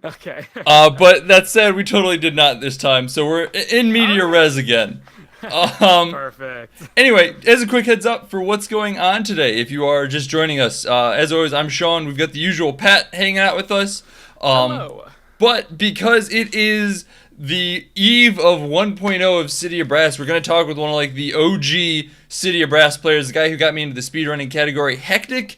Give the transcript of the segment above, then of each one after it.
Okay. But that said, we totally did not this time, so we're in All media right. res again. Um, Perfect. Anyway, as a quick heads up for what's going on today, if you are just joining us, as always, I'm Sean. We've got the usual Pat hanging out with us. Um, Hello. but because it is the eve of 1.0 of City of Brass, we're going to talk with one of like the OG City of Brass players, the guy who got me into the speedrunning category, Hectic,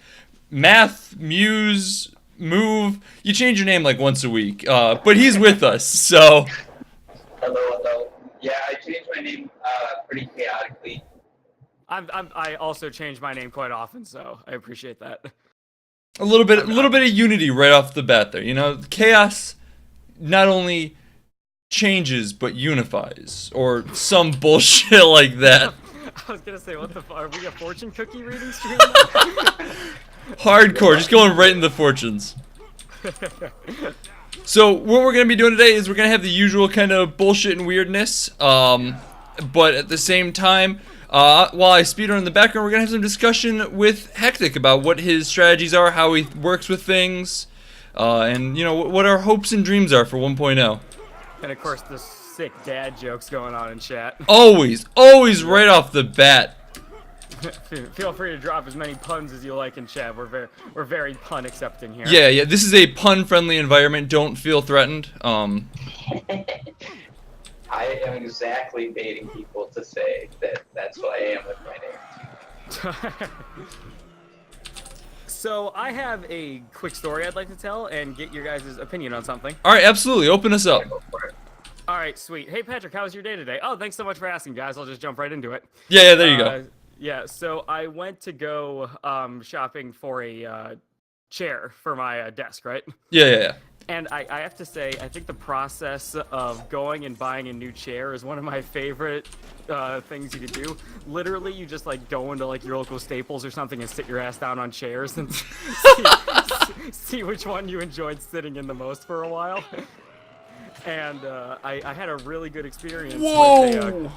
Math, Muse, Move. You change your name like once a week, but he's with us, so Hello, hello. Yeah, I changed my name pretty chaotically. I also change my name quite often, so I appreciate that. a little bit, a I'm, little I'm bit of unity right off the bat there. You know, chaos not only changes but unifies, or some bullshit like that. I was gonna say, what the? Are we a fortune cookie reading stream? Hardcore, just going right in the fortunes. So what we're gonna be doing today is we're gonna have the usual kind of bullshit and weirdness, but at the same time, while I speedrun in the background, we're gonna have some discussion with Hectic about what his strategies are, how he works with things, and you know what our hopes and dreams are for 1.0. And of course, the sick dad jokes going on in chat. Always, always right off the bat. Feel free to drop as many puns as you like in chat. We're very pun accepting here. Yeah, yeah. This is a pun-friendly environment. Don't feel threatened. I am exactly baiting people to say that that's what I am with my name. So I have a quick story I'd like to tell and get your guys' opinion on something. All right, absolutely. Open us up. Go for it. All right, sweet. Hey Patrick, how was your day today? Oh, thanks so much for asking, guys. I'll just jump right into it. Yeah, yeah. There you go. Yeah, so I went to go shopping for a chair for my desk, right? Yeah, yeah, yeah. And I have to say, I think the process of going and buying a new chair is one of my favorite things you could do. Literally, you just like go into like your local Staples or something and sit your ass down on chairs and see which one you enjoyed sitting in the most for a while. And I had a really good experience. Whoa!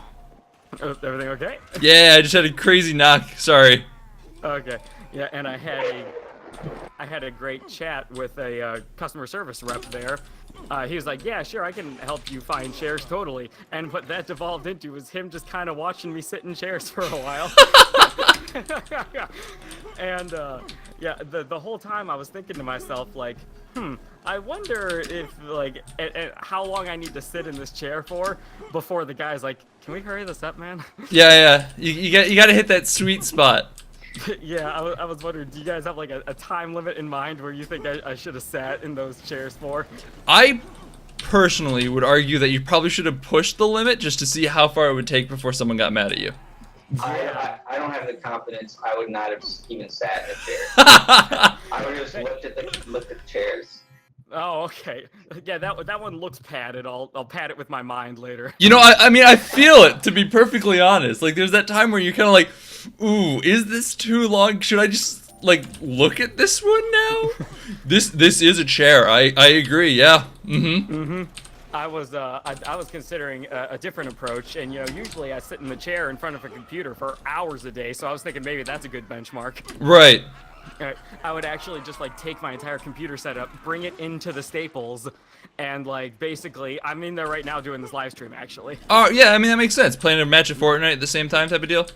Everything okay? Yeah, I just had a crazy knock. Sorry. Okay. Yeah, and I had a great chat with a customer service rep there. He was like, "Yeah, sure, I can help you find chairs totally." And what that devolved into was him just kind of watching me sit in chairs for a while. And yeah, the whole time I was thinking to myself like, I wonder if like how long I need to sit in this chair for before the guy's like, "Can we hurry this up, man?" Yeah, yeah. You got to hit that sweet spot. Yeah, I was wondering, do you guys have like a time limit in mind where you think I should have sat in those chairs for? I personally would argue that you probably should have pushed the limit just to see how far it would take before someone got mad at you. I don't have the confidence. I would not have even sat in a chair. I would have just looked at the chairs. Oh, okay. Yeah, that one looks padded. I'll pad it with my mind later. You know, I mean, I feel it, to be perfectly honest. Like, there's that time where you're kind of like, ooh, is this too long? Should I just, like, look at this one now? This is a chair. I agree, yeah. I was considering a different approach, and you know, usually I sit in the chair in front of a computer for hours a day, so I was thinking maybe that's a good benchmark. Right. I would actually just like take my entire computer setup, bring it into the Staples, and like basically, I'm in there right now doing this live stream actually. Oh, yeah, I mean, that makes sense. Playing a match of Fortnite at the same time type of deal?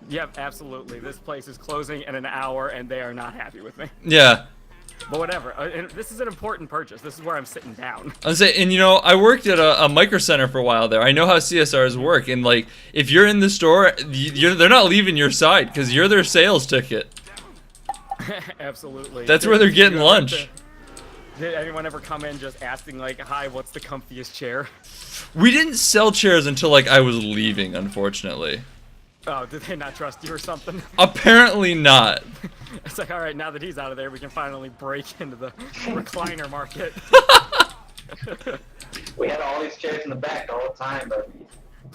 Yep, absolutely. This place is closing in an hour, and they are not happy with me. Yeah. But whatever. And this is an important purchase. This is where I'm sitting down. I was saying, and you know, I worked at a micro center for a while there. I know how CSRs work, and like, if you're in the store, they're not leaving your side because you're their sales ticket. Absolutely. That's where they're getting lunch. Did anyone ever come in just asking like, "Hi, what's the comfiest chair?" We didn't sell chairs until like I was leaving, unfortunately. Oh, did they not trust you or something? Apparently not. It's like, all right, now that he's out of there, we can finally break into the recliner market. We had all these chairs in the back all the time, but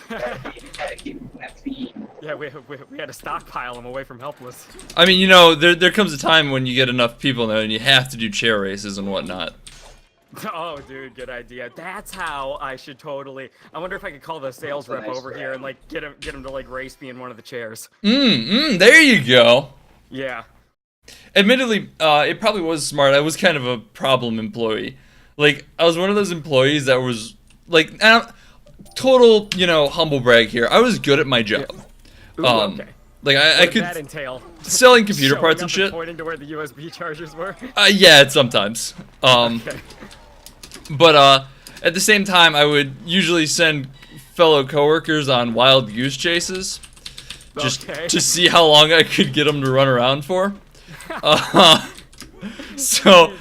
had to keep that theme. Yeah, we had to stockpile them away from helpless. I mean, you know, there comes a time when you get enough people in there and you have to do chair races and whatnot. Oh, dude, good idea. That's how I should totally. I wonder if I could call the sales That's a rep nice over here and like get him to like race me in one of the chairs. There you go. Yeah. Admittedly, it probably was smart. I was kind of a problem employee. Like, I was one of those employees that was like, total, humble brag here. I was good at my job. Ooh, okay. Like What I did could that entail? selling computer Showing parts up and shit. Pointing to where the USB chargers were. Yeah, sometimes. Okay. But at the same time, I would usually send fellow coworkers on wild goose chases, just Okay. to see how long I could get them to run around for. So,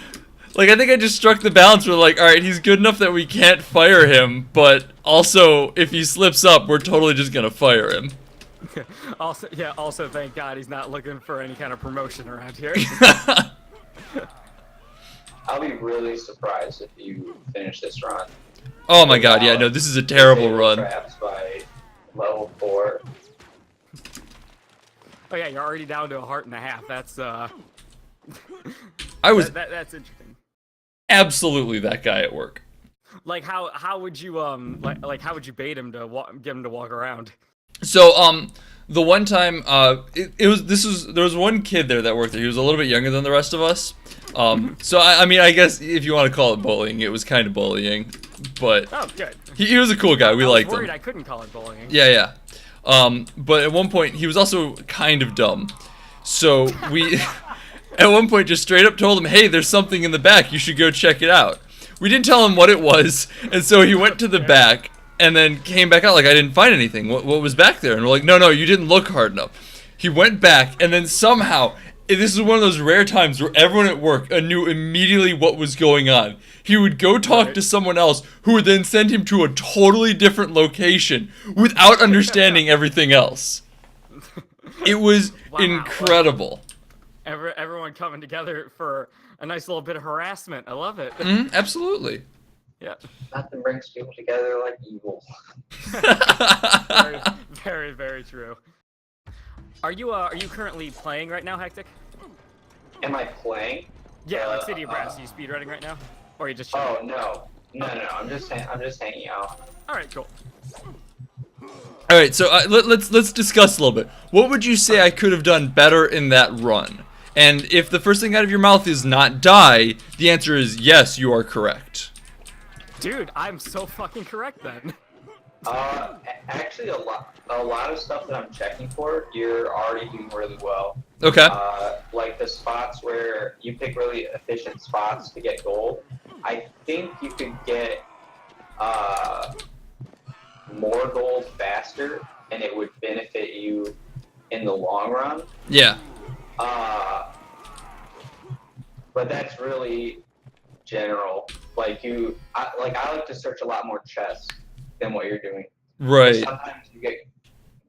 like, I think I just struck the balance where, like, all right, he's good enough that we can't fire him, but also if he slips up, we're totally just gonna fire him. Also, thank God he's not looking for any kind of promotion around here. I'll be really surprised if you finish this run. Oh my God, yeah, no, this is a terrible Disable run. Traps by level 4. Oh yeah, you're already down to a heart and a half. That's I was that's interesting. absolutely that guy at work. Like how would you like how would you bait him to get him to walk around? So the one time there was one kid there that worked there. He was a little bit younger than the rest of us. So I mean, I guess if you want to call it bullying, it was kind of bullying, but Oh, good. he was a cool guy. We I was liked worried him. I couldn't call it bullying. Yeah. But at one point he was also kind of dumb. So we at one point just straight up told him, "Hey, there's something in the back. You should go check it out." We didn't tell him what it was, and so he went to the back and then came back out like, "I didn't find anything. What was back there?" And we're like, "No, you didn't look hard enough." He went back, and then somehow, this is one of those rare times where everyone at work knew immediately what was going on. He would go talk to someone else who would then send him to a totally different location without understanding everything else. It was Wow. incredible. Everyone coming together for a nice little bit of harassment. I love it. Absolutely. Yeah. Nothing brings people together like evil. Very, very, very true. Are you currently playing right now, Hectic? Am I playing? Yeah, like City of Brass. Are you speedrunning right now? Or are you just chilling? Oh no. I'm just hanging out. Alright, cool. All right, so let's discuss a little bit. What would you say I could have done better in that run? And if the first thing out of your mouth is not die, the answer is yes, you are correct. Dude, I'm so fucking correct then. Actually, a lot of stuff that I'm checking for, you're already doing really well. Okay. Like the spots where you pick really efficient spots to get gold. I think you could get more gold faster, and it would benefit you in the long run. Yeah. But that's really general. Like I like to search a lot more chests than what you're doing. Right. Sometimes you get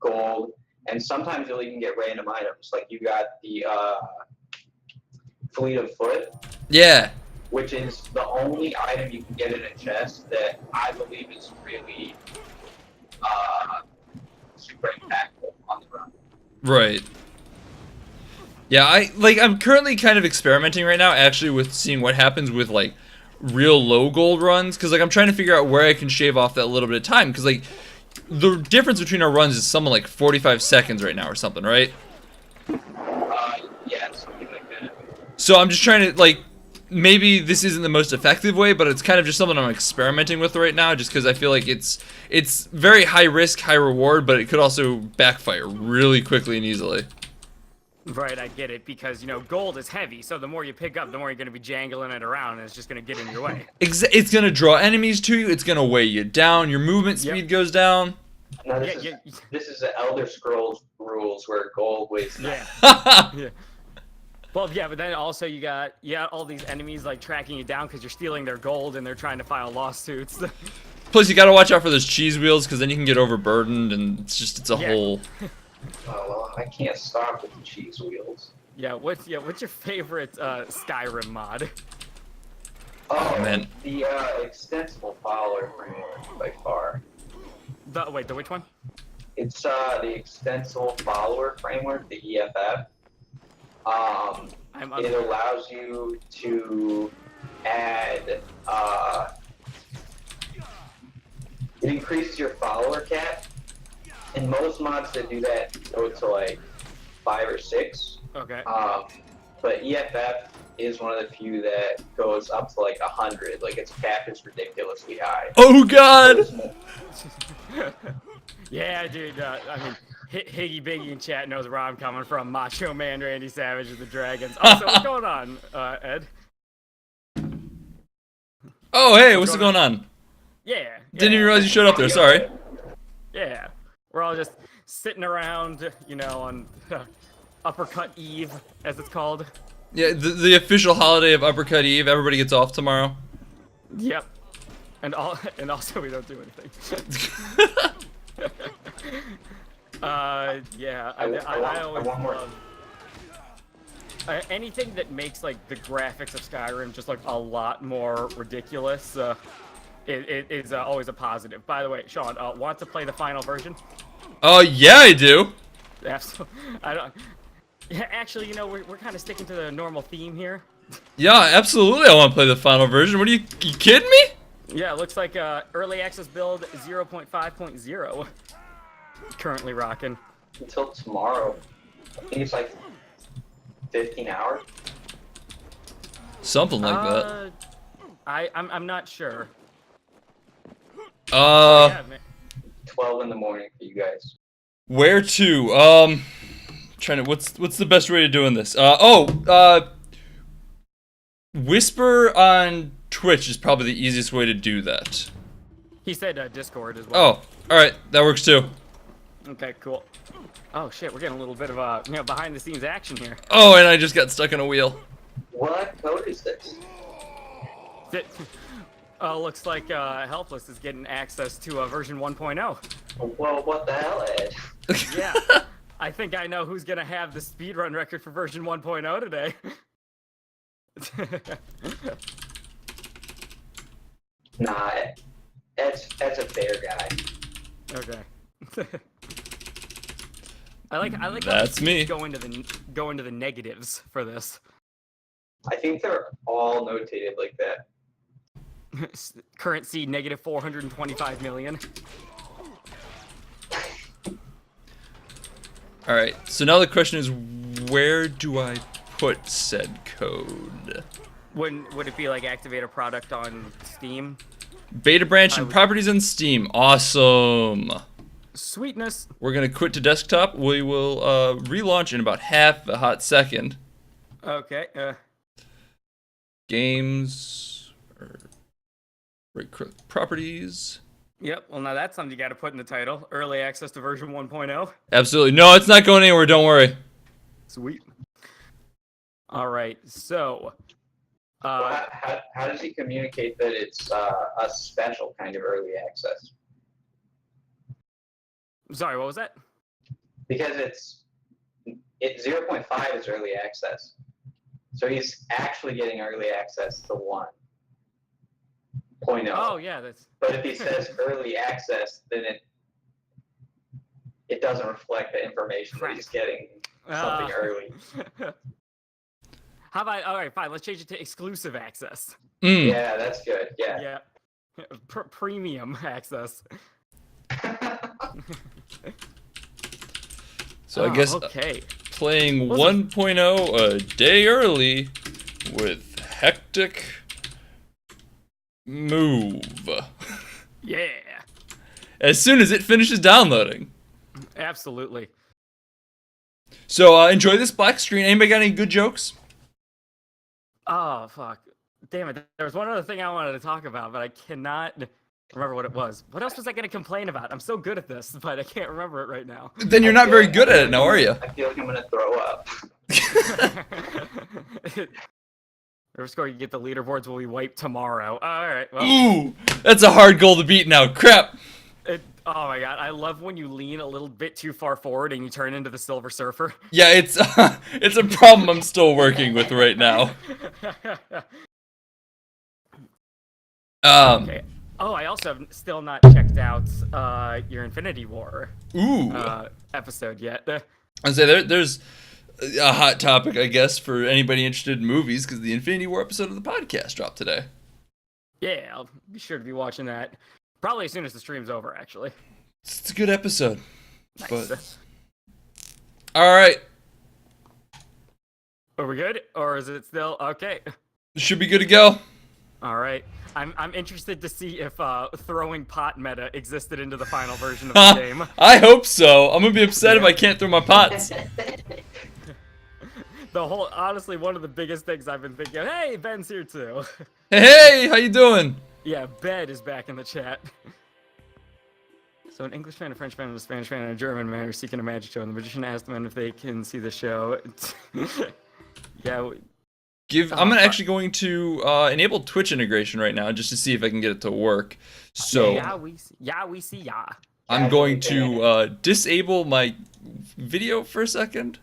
gold, and sometimes you'll even get random items. Like you got the Fleet of Foot, Yeah. which is the only item you can get in a chest that I believe is really super impactful on the run. Right. Yeah, I'm currently kind of experimenting right now actually with seeing what happens with like real low gold runs, because like I'm trying to figure out where I can shave off that little bit of time, because like the difference between our runs is something like 45 seconds right now or something, right? Yeah, something like that. So I'm just trying to like, maybe this isn't the most effective way, but it's kind of just something I'm experimenting with right now, just because I feel like it's very high risk, high reward, but it could also backfire really quickly and easily. Right, I get it, because, gold is heavy, so the more you pick up, the more you're going to be jangling it around, and it's just going to get in your way. It's going to draw enemies to you, it's going to weigh you down, your movement speed goes down. No, this is the Elder Scrolls rules where gold weighs Yeah. Yeah. Well, yeah, but then also you got all these enemies, like, tracking you down because you're stealing their gold, and they're trying to file lawsuits. Plus, you got to watch out for those cheese wheels, because then you can get overburdened, and it's a whole... Oh, well, I can't stop with the cheese wheels. What's your favorite Skyrim mod? Oh, man. The extensible follower framework by far. The which one? It's the extensible follower framework, the EFF. It allows you to add it increases your follower cap. And most mods that do that go to like 5 or 6. Okay. But EFF is one of the few that goes up to like 100. Like its cap is ridiculously high. Oh God! Yeah, dude. I mean, Higgy Biggy in chat knows where I'm coming from. Macho Man Randy Savage of the Dragons. Also, what's going on, Ed? Oh hey, what's going on? Yeah. Didn't even realize you showed up there. Sorry. Yeah. We're all just sitting around, you know, on Uppercut Eve, as it's called. Yeah, the official holiday of Uppercut Eve. Everybody gets off tomorrow. Yep. And also we don't do anything. Yeah. I always want more. love anything that makes like the graphics of Skyrim just like a lot more ridiculous. It is always a positive. By the way, Sean, want to play the final version? Oh yeah, I do. Absolutely. I don't. Yeah, actually, you know, we're kind of sticking to the normal theme here. Yeah, absolutely. I want to play the final version. What are you kidding me? Yeah, it looks like early access build 0.5.0 currently rocking. Until tomorrow. I think it's like 15 hours. Something like that. I'm not sure. Uh, Yeah, man. 12 in the morning for you guys. where to? Trying to. What's the best way of doing this? Whisper on Twitch is probably the easiest way to do that. He said Discord as well. Oh, all right, that works too. Okay, cool. Oh shit, we're getting a little bit of you know, behind the scenes action here. Oh, and I just got stuck in a wheel. What code is this? Looks like Helpless is getting access to version 1.0. Well, what the hell, Ed? Yeah, I think I know who's gonna have the speedrun record for version 1.0 today. Nah, Ed's a fair guy. Okay. I like how That's the me. go into the negatives for this. I think they're all notated like that. Currency negative 425 million. All right. So now the question is, where do I put said code? Would it be like activate a product on Steam? Beta branch and properties on Steam. Awesome. Sweetness. We're gonna quit to desktop. We will relaunch in about half a hot second. Okay. Games. Properties. Yep. Well, now that's something you got to put in the title. Early access to version 1.0. Absolutely. No, it's not going anywhere. Don't worry. Sweet. All right. So. Well, how does he communicate that it's a special kind of early access? Sorry, what was that? Because it's 0.5 is early access, so he's actually getting early access to 1.0. Oh yeah, that's. But if he says early access, then it doesn't reflect the information that he's getting something early. How about, all right, fine, let's change it to exclusive access. Yeah, that's good. Yeah. Yeah. Premium access. So I guess okay. playing 1.0 a day early with Hectic Move. Yeah. As soon as it finishes downloading. Absolutely. So enjoy this black screen. Anybody got any good jokes? Oh, fuck. Damn it. There was one other thing I wanted to talk about, but I cannot remember what it was. What else was I going to complain about? I'm so good at this, but I can't remember it right now. Then you're not very good at it now, are you? I feel like I'm gonna throw up. Score, you get the leaderboards will be wiped tomorrow. All right. Well, Ooh, that's a hard goal to beat now. Crap. Oh my god, I love when you lean a little bit too far forward and you turn into the Silver Surfer. Yeah, it's a problem I'm still working with right now. Okay. Oh, I also have still not checked out your Infinity War episode yet. I'd say there's a hot topic, I guess, for anybody interested in movies, because the Infinity War episode of the podcast dropped today. Yeah, I'll be sure to be watching that. Probably as soon as the stream's over, actually. It's a good episode. Nice. But all right. Are we good? Or is it still okay? Should be good to go. All right. I'm interested to see if throwing pot meta existed into the final version of the game. I hope so. I'm gonna be upset if I can't throw my pots. Honestly, one of the biggest things I've been thinking. Hey, Ben's here too. Hey, how you doing? Yeah, Ben is back in the chat. So an English fan, a French fan, and a Spanish fan, and a German man are seeking a magic show, and the magician asked them if they can see the show. Yeah. I'm actually going to enable Twitch integration right now just to see if I can get it to work. So Yeah, we see. I'm going to disable my video for a second.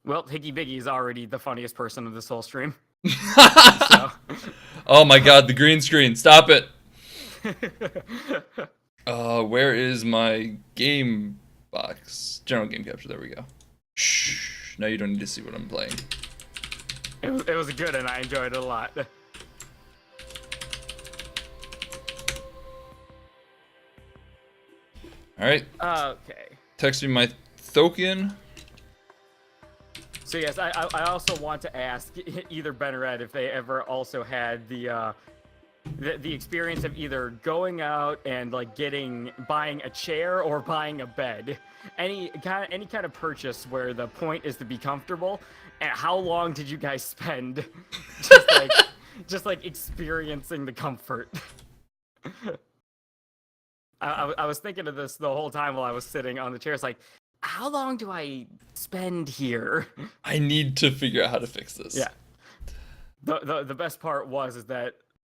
Well, Higgy Biggy is already the funniest person of this whole stream. Oh my god, the green screen. Stop it. Where is my game box? General game capture. There we go. Shh. Now you don't need to see what I'm playing. It was good, and I enjoyed it a lot. Alright. Okay. Text me my token. So yes, I also want to ask either Ben or Ed if they ever also had the experience of either going out and like buying a chair or buying a bed, any kind of purchase where the point is to be comfortable. And how long did you guys spend just like experiencing the comfort? I was thinking of this the whole time while I was sitting on the chair. It's like, how long do I spend here? I need to figure out how to fix this. Yeah. The best part is that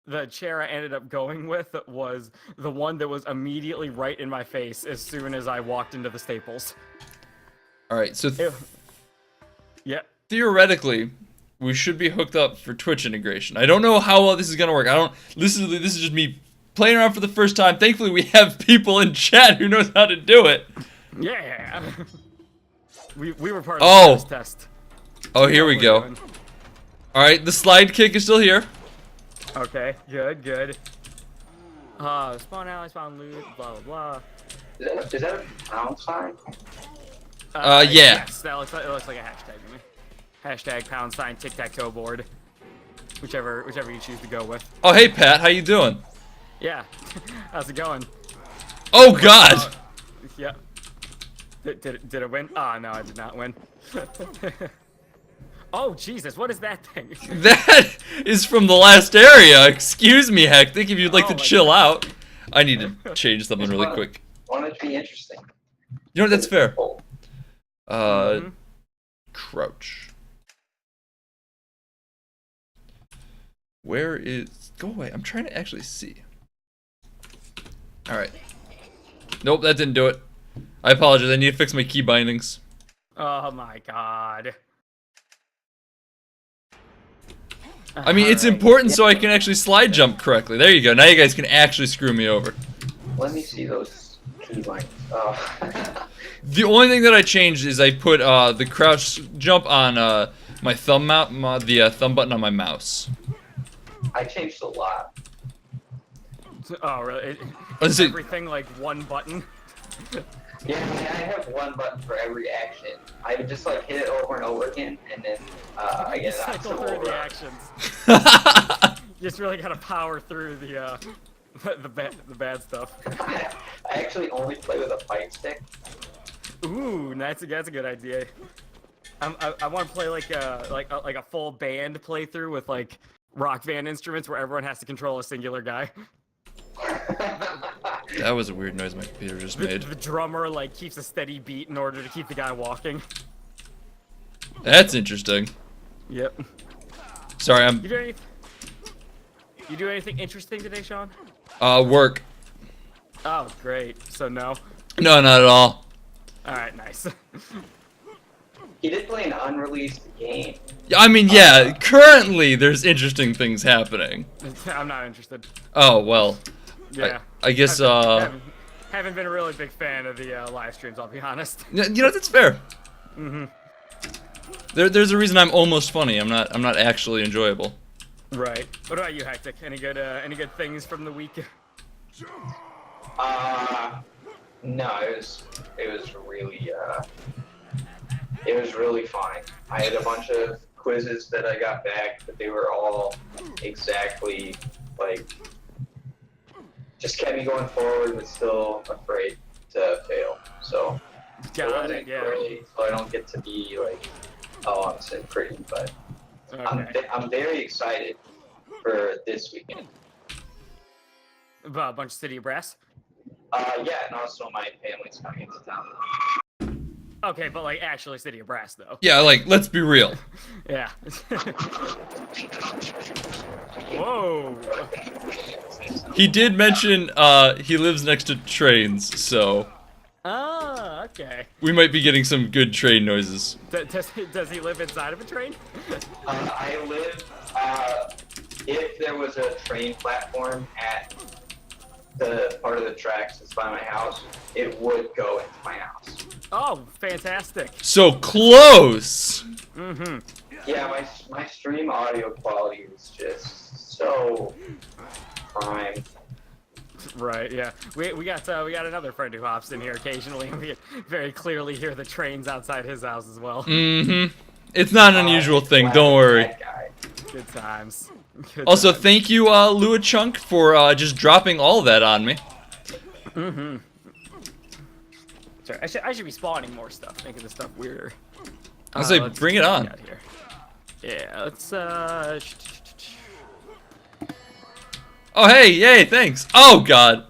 the chair I ended up going with was the one that was immediately right in my face as soon as I walked into the Staples. Alright, so Yeah. theoretically, we should be hooked up for Twitch integration. I don't know how well this is gonna work. This is just me playing around for the first time. Thankfully, we have people in chat who knows how to do it. Yeah. we were part of the test. Oh, here we go. Alright, the slide kick is still here. Okay, good. Spawn ally, spawn loot, blah blah blah. Is that a pound sign? Yeah. Yes, it looks like a hashtag to me. Hashtag # tic-tac-toe board. Whichever you choose to go with. Oh, hey Pat, how you doing? Yeah. How's it going? Oh God! Yeah. Did it win? Oh no, I did not win. Oh Jesus, what is that thing? That is from the last area. Excuse me, Hectic, if you'd like to chill out. I need to change something really quick. Want it to be interesting. You know what? That's fair. Oh, Crouch. Where is... Go away. I'm trying to actually see. Alright. Nope, that didn't do it. I apologize. I need to fix my key bindings. Oh my God. I mean, it's important so I can actually slide jump correctly. There you go. Now you guys can actually screw me over. let me see those key lines. Oh. The only thing that I changed is I put the crouch jump on my thumb the thumb button on my mouse. I changed a lot. Oh really? Let's Is see. everything like one button? Yeah, I have one button for every action. I would just like hit it over and over again, and then I get it on Cycle through over. the actions. You just really gotta power through the bad stuff. I actually only play with a fight stick. Ooh, that's a good idea. I want to play like a full band playthrough with like rock band instruments where everyone has to control a singular guy. That was a weird noise my computer just made. The drummer like keeps a steady beat in order to keep the guy walking. That's interesting. Yep. Sorry, You do anything interesting today, Sean? work. Oh, great. So no. No, not at all. All right, nice. He did play an unreleased game. I mean, yeah, currently there's interesting things happening. I'm not interested. Oh, well. Yeah. I guess, Haven't been a really big fan of the live streams, I'll be honest. you know, that's fair. There's a reason I'm almost funny. I'm not actually enjoyable. Right. What about you, Hectic? Any good things from the week? No, it was really fun. I had a bunch of quizzes that I got back, but they were all exactly like just kept me going forward, but still afraid to fail. So Got wasn't it. Yeah. great, so I don't get to be like, oh, I'm so pretty, but Okay. I'm very excited for this weekend. About a bunch of City of Brass. Yeah, and also my family's coming into town. Okay, but like actually City of Brass though. Yeah, like, let's be real. Yeah. Whoa. He did mention he lives next to trains, so Oh, okay. we might be getting some good train noises. Does he live inside of a train? I live, if there was a train platform at the part of the tracks that's by my house, it would go into my house. Oh, fantastic. So close! Mm-hmm. Yeah, my stream audio quality is just so prime. Right, yeah. We got another friend who hops in here occasionally, and we can very clearly hear the trains outside his house as well. Mm-hmm. It's not an unusual thing, Wow, don't worry. that guy. Good times. Good Also, times. thank you, Lua Chunk, for just dropping all that on me. Mm-hmm. Sorry, I should be spawning more stuff, making this stuff weirder. I say, Let's bring it on. get out here. Yeah, let's Oh, hey, yay, thanks. Oh, God.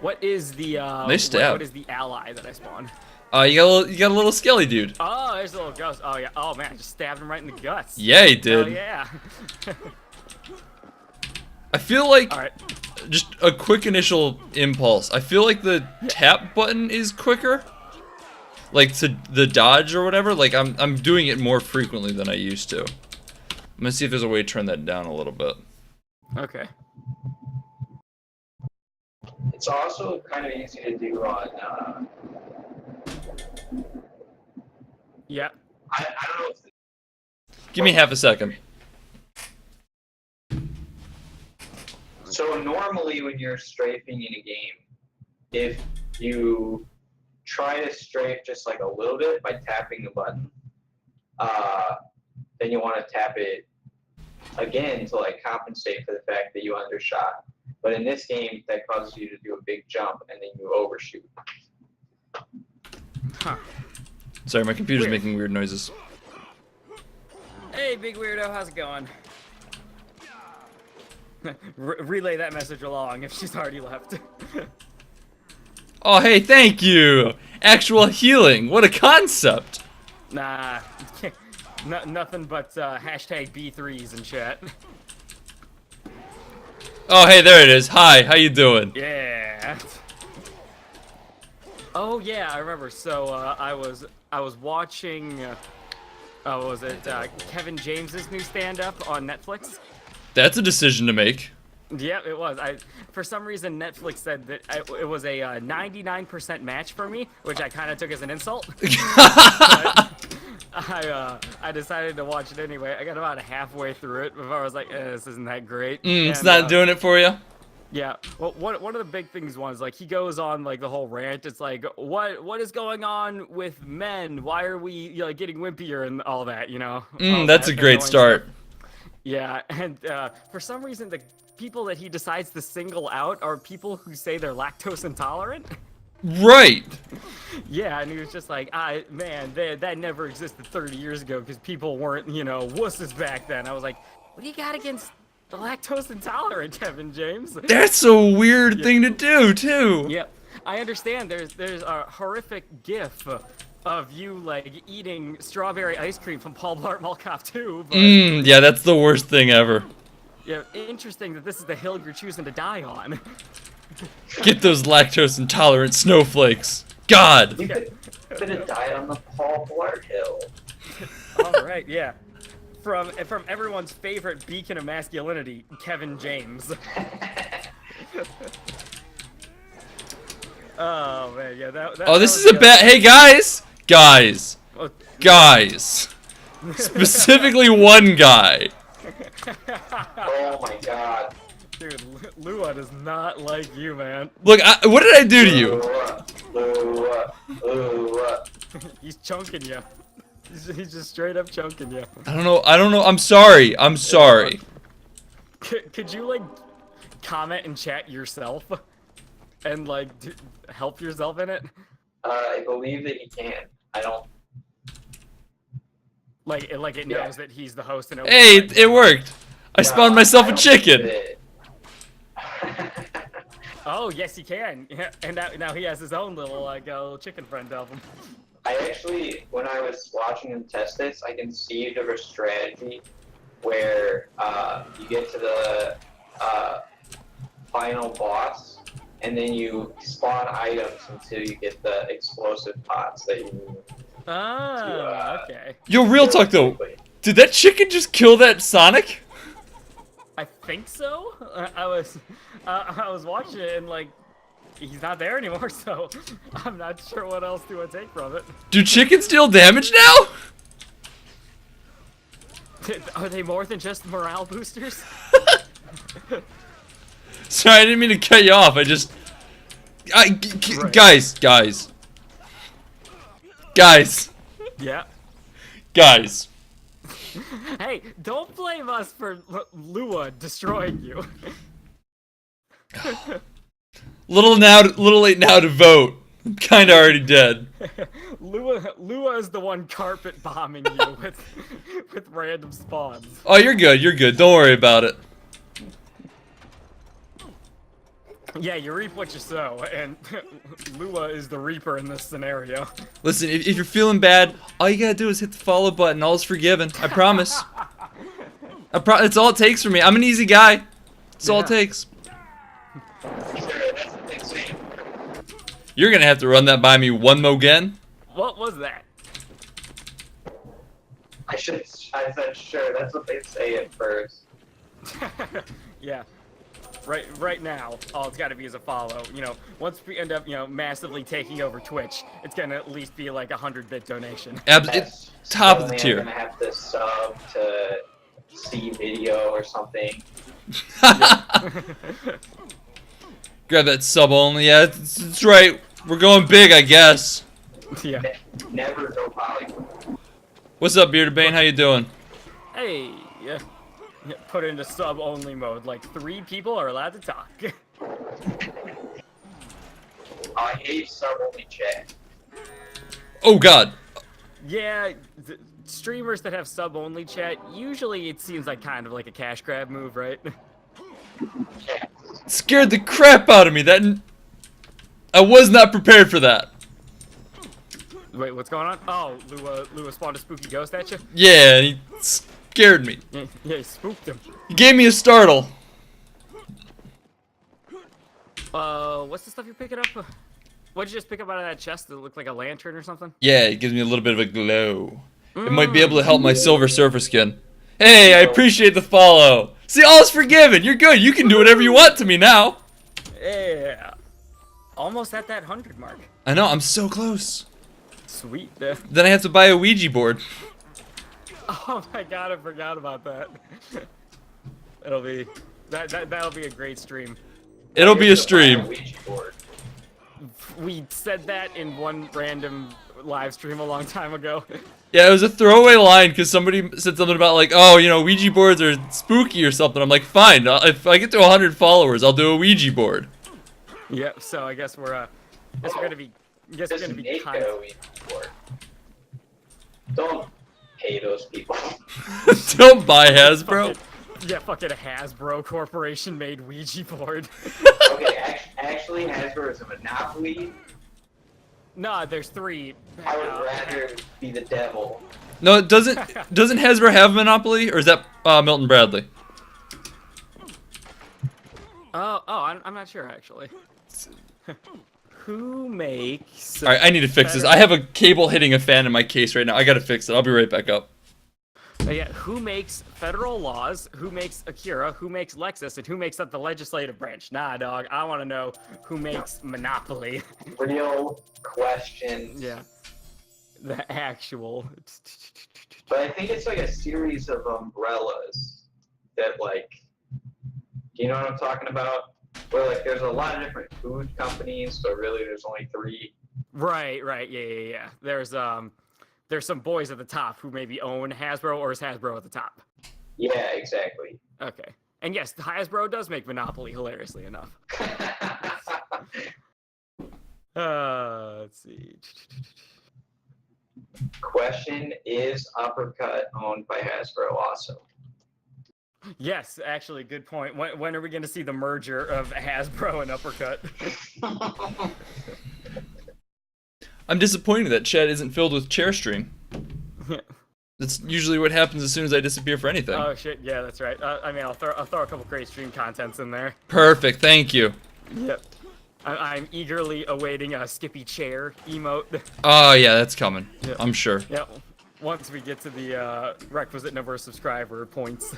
What is the Nice stab. what is the ally that I spawned? You got a little skelly dude. Oh, there's a little ghost. Oh yeah. Oh man, I just stabbed him right in the guts. Yeah, he Oh did. yeah. I feel like, All right. just a quick initial impulse. I feel like the tap button is quicker. Like, to the dodge or whatever. Like, I'm doing it more frequently than I used to. I'm gonna see if there's a way to turn that down a little bit. Okay. It's also kind of easy to do on. Yeah. I don't know if Give me half a second. so. Normally, when you're strafing in a game, if you try to strafe just like a little bit by tapping the button, then you want to tap it again to like compensate for the fact that you undershot. But in this game, that causes you to do a big jump and then you overshoot. Huh. Sorry, my computer's Weird. making weird noises. Hey, big weirdo, how's it going? Relay that message along if she's already left. Oh, hey, thank you! Actual healing, what a concept! Nah. Nothing but hashtag B3s and chat. Oh, hey, there it is. Hi, how you doing? Yeah. Oh yeah, I remember. So I was watching. Was it Kevin James's new stand-up on Netflix? That's a decision to make. Yep, it was. For some reason, Netflix said that it was a 99% match for me, which I kind of took as an insult. But I decided to watch it anyway. I got about halfway through it before I was like, this isn't that great. It's And, not doing it for you? Yeah. Well, one of the big things was like he goes on like the whole rant. It's like, what is going on with men? Why are we getting wimpier and all that? All That's that a great annoying start. stuff. Yeah, and for some reason the people that he decides to single out are people who say they're lactose intolerant. Right. Yeah, and he was just like, man, that never existed 30 years ago because people weren't, wusses back then. I was like, what do you got against the lactose intolerant, Kevin James? That's a weird thing to do, too. Yep. I understand there's a horrific gif of you like eating strawberry ice cream from Paul Blart Mall Cop 2, but Yeah, that's the worst thing ever. yeah, interesting that this is the hill you're choosing to die on. Get those lactose intolerant snowflakes. God. You could have died on the Paul Blart Hill. All right, yeah. From everyone's favorite beacon of masculinity, Kevin James. Oh man, yeah, that Oh, this that is was a the bad. Hey, guys. Guys. other- Guys. Specifically one guy. Oh my god. Dude, Lua does not like you, man. Look, what did I do to you? Lua. He's chunking you. He's just straight up choking you. I don't know. I'm sorry. I'm sorry. Could you like comment and chat yourself, and like help yourself in it? I believe that he can. I don't. Like it Yeah. knows that he's the host and. Hey, it worked. I spawned myself a chicken. Oh yes, he can. Yeah, and now he has his own little little chicken friend to help him. I actually, when I was watching him test this, I conceived of a strategy where you get to the final boss, and then you spawn items until you get the explosive pots that you need. Ah, okay. Yo, real kill talk though. quickly. Did that chicken just kill that Sonic? I think so. I was watching it and like he's not there anymore, so I'm not sure what else to take from it. Do chickens deal damage now? Are they more than just morale boosters? Sorry, I didn't mean to cut you off. Right. Guys. Yeah. Guys. Hey, don't blame us for Lua destroying you. Little late now to vote. I'm kinda already dead. Lua is the one carpet bombing you with random spawns. Oh, you're good. Don't worry about it. Yeah, you reap what you sow, and Lua is the reaper in this scenario. Listen, if you're feeling bad, all you gotta do is hit the follow button. All's forgiven. I promise. It's all it takes for me. I'm an easy guy. It's all it Yeah. takes. Sure, that's the thing saying. You're gonna have to run that by me one more again. What was that? I said sure, that's what they say at first. Yeah. Right now, all it's got to be is a follow. You know, once we end up, massively taking over Twitch, it's gonna at least be like 100-bit donation. It's top of the Suddenly tier. I'm gonna have to sub to see video or something. Grab that sub only. Yeah, it's right. We're going big, I guess. Yeah. Never go polygon. What's up, Bearded Bane? How you doing? Hey. Yeah. Put into sub-only mode. Like 3 people are allowed to talk. I hate sub only chat. Oh God. Yeah. Streamers that have sub-only chat, usually it seems like kind of like a cash grab move, right? Scared the crap out of me. I was not prepared for that. Wait, what's going on? Oh, Lua spawned a spooky ghost at you? Yeah, and he scared me. Yeah, he spooked him. He gave me a startle. What's the stuff you're picking up? What'd you just pick up out of that chest that looked like a lantern or something? Yeah, it gives me a little bit of a glow. It might be able to help my silver surfer skin. Hey, I appreciate the follow. See, all's forgiven. You're good. You can do whatever you want to me now. Yeah. Almost at that 100 mark. I know, I'm so close. Sweet. Then I have to buy a Ouija board. Oh my god, I forgot about that. It'll be that'll be a great stream. It'll be a Here's the stream. Ouija board. We said that in one random live stream a long time ago. Yeah, it was a throwaway line because somebody said something about like, oh, Ouija boards are spooky or something. I'm like, fine. If I get to 100 followers, I'll do a Ouija board. Yep. So I guess we're gonna be Just make kind a Ouija board. Don't pay those people. Don't buy Hasbro. fucking Hasbro Corporation made Ouija board. Okay, actually, Hasbro is a monopoly. Nah, there's 3. I would rather be the devil. No, doesn't Hasbro have Monopoly, or is that Milton Bradley? I'm not sure actually. Who makes? All right, I need to fix this. I have a cable hitting a fan in my case right now. I gotta fix it. I'll be right back up. Yeah, who makes federal laws? Who makes Akira? Who makes Lexus? And who makes up the legislative branch? Nah, dog. I want to know who makes Monopoly. Real questions. Yeah, the actual. But I think it's like a series of umbrellas that, like, do you know what I'm talking about? Where, like, there's a lot of different food companies, but really there's only 3. Right. Yeah. There's there's some boys at the top who maybe own Hasbro, or is Hasbro at the top? Yeah, exactly. Okay. And yes, Hasbro does make Monopoly, hilariously enough. Let's see. Question, is Uppercut owned by Hasbro also? Yes, actually, good point. When are we going to see the merger of Hasbro and Uppercut? I'm disappointed that chat isn't filled with chair stream. That's usually what happens as soon as I disappear for anything. Oh shit, yeah, that's right. I mean, I'll throw a couple great stream contents in there. Perfect, thank you. Yep. I'm eagerly awaiting a Skippy chair emote. Oh yeah, that's coming. Yep. I'm sure. Yep. Once we get to the requisite number of subscriber points.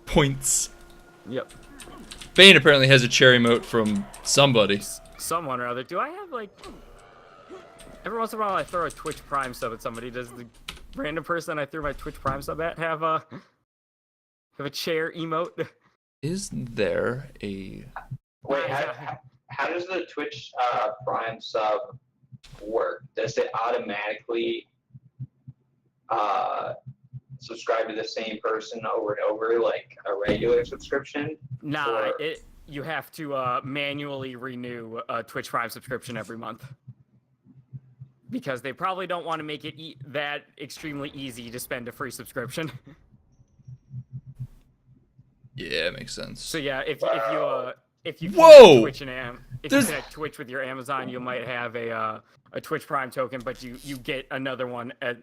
Points. Yep. Bane apparently has a chair emote from somebody. Someone or other. Do I have like? Every once in a while, I throw a Twitch Prime sub at somebody. Does the random person I threw my Twitch Prime sub at have a chair emote? Is there a... Wait, how does the Twitch Prime sub work? Does it automatically subscribe to the same person over and over, like a regular subscription? Nah, you have to manually renew a Twitch Prime subscription every month. Because they probably don't want to make it that extremely easy to spend a free subscription. Yeah, it makes sense. So yeah, if you Whoa! connect Twitch with your Amazon, you might have a Twitch Prime token, but you get another one at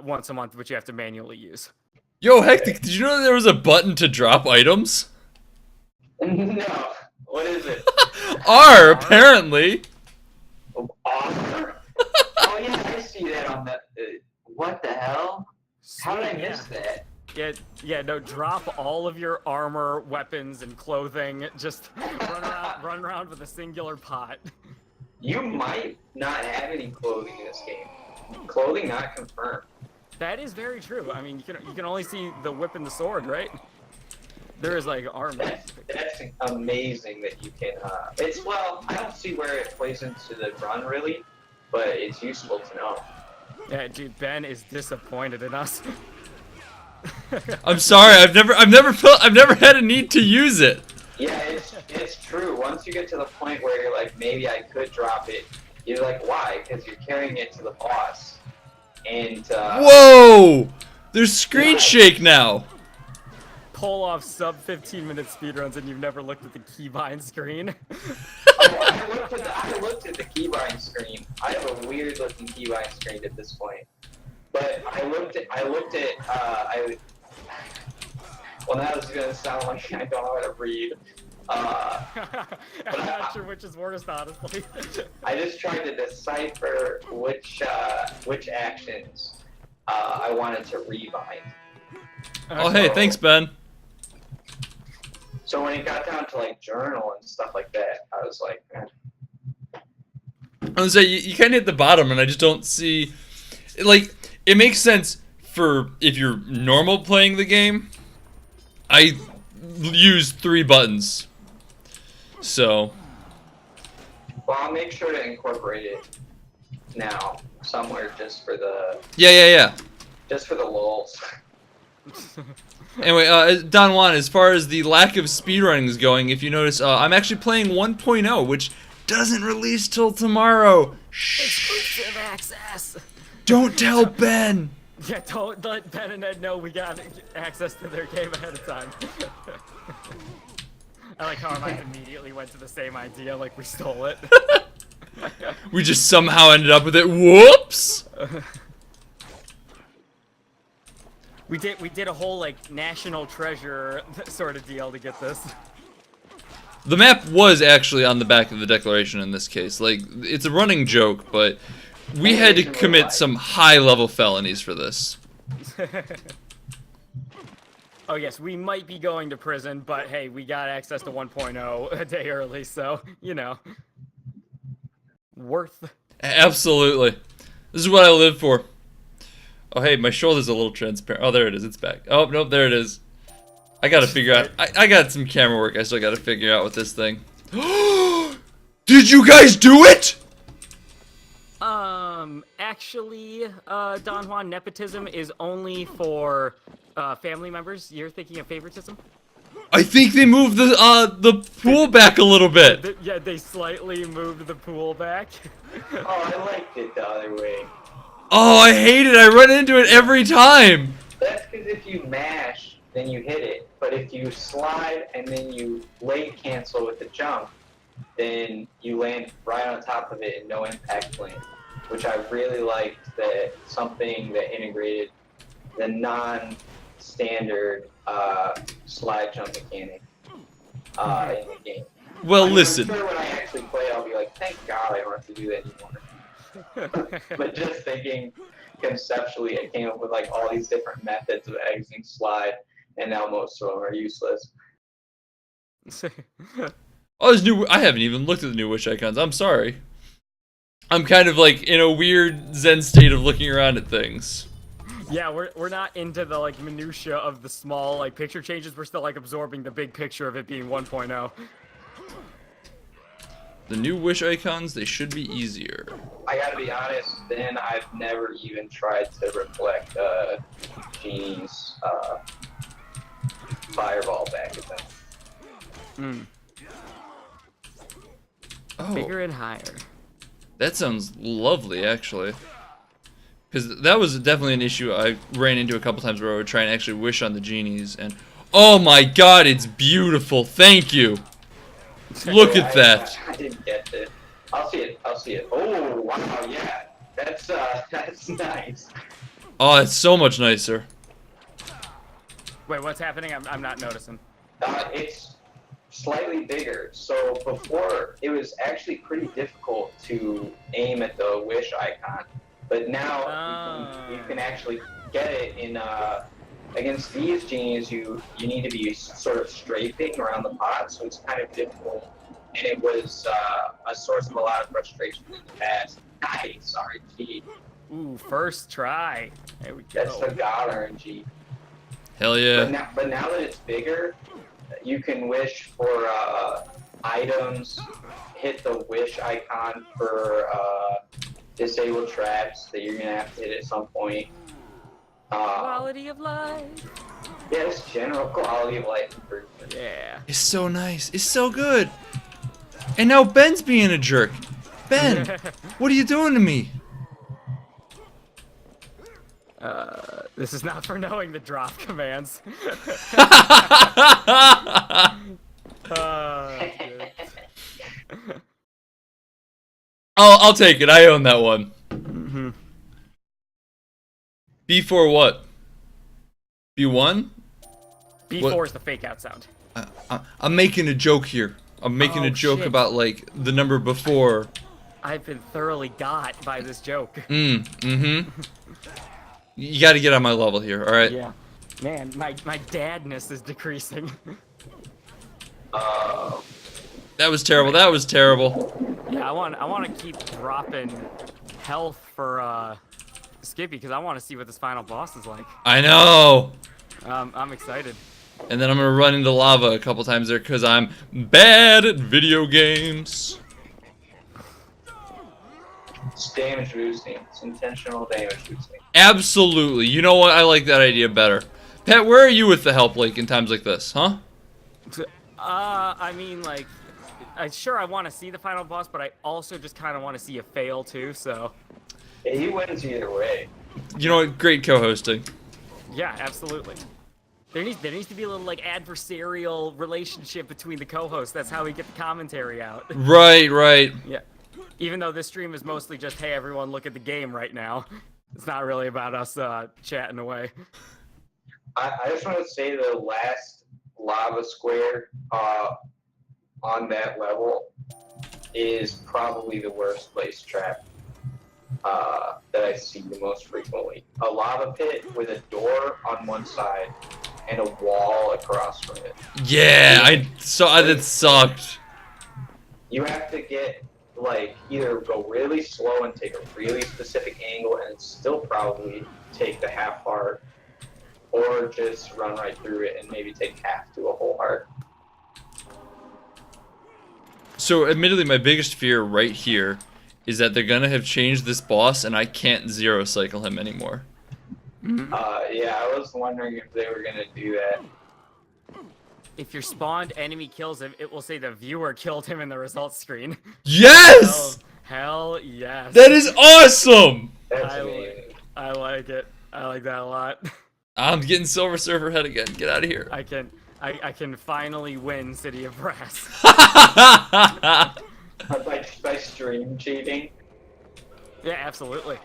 once a month, which you have to manually use. Yo, Hectic, did you know there was a button to drop items? No. What is it? R, apparently. Offer? Oh yeah, I see that on the. What the hell? How did I miss that? Yeah, no, drop all of your armor, weapons, and clothing. Just run around with a singular pot. You might not have any clothing in this game. Clothing not confirmed. That is very true. I mean, you can only see the whip and the sword, right? There is like armor. That's amazing that you can. Well, I don't see where it plays into the run really, but it's useful to know. Yeah, dude, Ben is disappointed in us. I'm sorry, I've never had a need to use it. Yeah, it's true. Once you get to the point where you're like, maybe I could drop it, you're like, why? Because you're carrying it to the boss. And whoa! There's screen shake now. Pull off sub 15-minute speedruns and you've never looked at the keybind screen. I looked at the keybind screen. I have a weird looking keybind screen at this point. But I looked at well, now it's gonna sound like I don't know how to read. I'm not sure which is worse, honestly. I just tried to decipher which actions I wanted to rebind. Oh hey, thanks Ben. So when it got down to like journal and stuff like that, I was like, I was gonna say you kind of hit the bottom, and I just don't see, like, it makes sense for if you're normal playing the game. I use 3 buttons, so. well, I'll make sure to incorporate it now somewhere just for the Yeah. just for the lulz. Anyway, Don Juan, as far as the lack of speedrunning is going, if you notice, I'm actually playing 1.0, which doesn't release till tomorrow. Exclusive access. Don't tell Ben. Yeah, don't let Ben and Ed know we got access to their game ahead of time. I like how our minds immediately went to the same idea, like we stole it. We just somehow ended up with it. Whoops. We did a whole like national treasure sort of deal to get this. The map was actually on the back of the declaration in this case. Like, it's a running joke, but we had to commit some high-level felonies for this. Oh yes, we might be going to prison, but hey, we got access to 1.0 a day early, so, you know. Worth. Absolutely. This is what I live for. Oh, hey, my shoulder's a little transparent. Oh, there it is. It's back. Oh, nope, there it is. I gotta figure out. I got some camera work I still gotta figure out with this thing. Did you guys do it? Actually, Don Juan, nepotism is only for family members. You're thinking of favoritism? I think they moved the pool back a little bit. Yeah, they slightly moved the pool back. Oh, I liked it the other way. Oh, I hate it. I run into it every time. That's because if you mash, then you hit it. But if you slide and then you late cancel with the jump, then you land right on top of it and no impact land. Which I really liked, that something that integrated the non-standard slide jump mechanic in the game. Well, I'm listen. sure when I actually play, I'll be like, thank God I don't have to do that anymore. But just thinking conceptually, I came up with like all these different methods of exiting slide, and now most of them are useless. Oh, there's new. I haven't even looked at the new wish icons. I'm sorry. I'm kind of like in a weird zen state of looking around at things. Yeah, we're not into the like minutia of the small like picture changes. We're still like absorbing the big picture of it being 1.0. The new wish icons, they should be easier. I gotta be honest, then I've never even tried to reflect Genie's fireball back at them. Oh, Bigger and higher. that sounds lovely, actually. Because that was definitely an issue I ran into a couple times where I would try and actually wish on the genies, and oh my god, it's beautiful. Thank you. Look at that. I didn't get it. I'll see it. I'll see it. Oh wow, yeah. That's nice. Oh, it's so much nicer. Wait, what's happening? I'm not noticing. It's slightly bigger. So before, it was actually pretty difficult to aim at the wish icon, but now you can actually get it in. Against these genies, you need to be sort of strafing around the pot, so it's kind of difficult. And it was a source of a lot of frustration in the past. Nice, sorry, G. Ooh, first try. There we go. That's the God RNG. Hell yeah. But now that it's bigger, you can wish for items, hit the wish icon for disabled traps that you're going to have to hit at some point. Quality of life. Yeah, it's general quality of life improvement. Yeah. It's so nice. It's so good. And now Ben's being a jerk. Ben, what are you doing to me? This is not for knowing the drop commands. Shit. I'll take it. I own that one. B4 what? B1? B4 What? is the fake out sound. I'm making a joke here. I'm making Oh, a joke shit. about like the number before. I've been thoroughly got by this joke. You got to get on my level here, all right? Yeah. Man, my dadness is decreasing. That was terrible. That was terrible. Yeah, I want to keep dropping health for Skippy because I want to see what this final boss is like. I know. I'm excited. And then I'm gonna run into lava a couple times there because I'm bad at video games. It's damage boosting. It's intentional damage boosting. Absolutely. You know what? I like that idea better. Pat, where are you with the help lake in times like this, huh? I mean, like, I want to see the final boss, but I also just kind of want to see it fail too. So. Yeah, he wins either way. You know what? Great co-hosting. Yeah, absolutely. There needs to be a little like adversarial relationship between the co-hosts. That's how we get the commentary out. Right, right. Yeah. Even though this stream is mostly just, hey, everyone, look at the game right now. It's not really about us chatting away. I just want to say the last lava square on that level is probably the worst place trap that I see the most frequently. A lava pit with a door on one side and a wall across from it. Yeah, I saw that sucked. You have to get, like, either go really slow and take a really specific angle and still probably take the half heart, or just run right through it and maybe take half to a whole heart. So, admittedly, my biggest fear right here is that they're gonna have changed this boss, and I can't zero cycle him anymore. Yeah, I was wondering if they were gonna do that. If your spawned enemy kills him, it will say the viewer killed him in the results screen. Yes! Hell yes. That is awesome! That's amazing. I like it. I like that a lot. I'm getting Silver Surfer head again. Get out of here. I can finally win City of Brass. By stream cheating. Yeah, absolutely.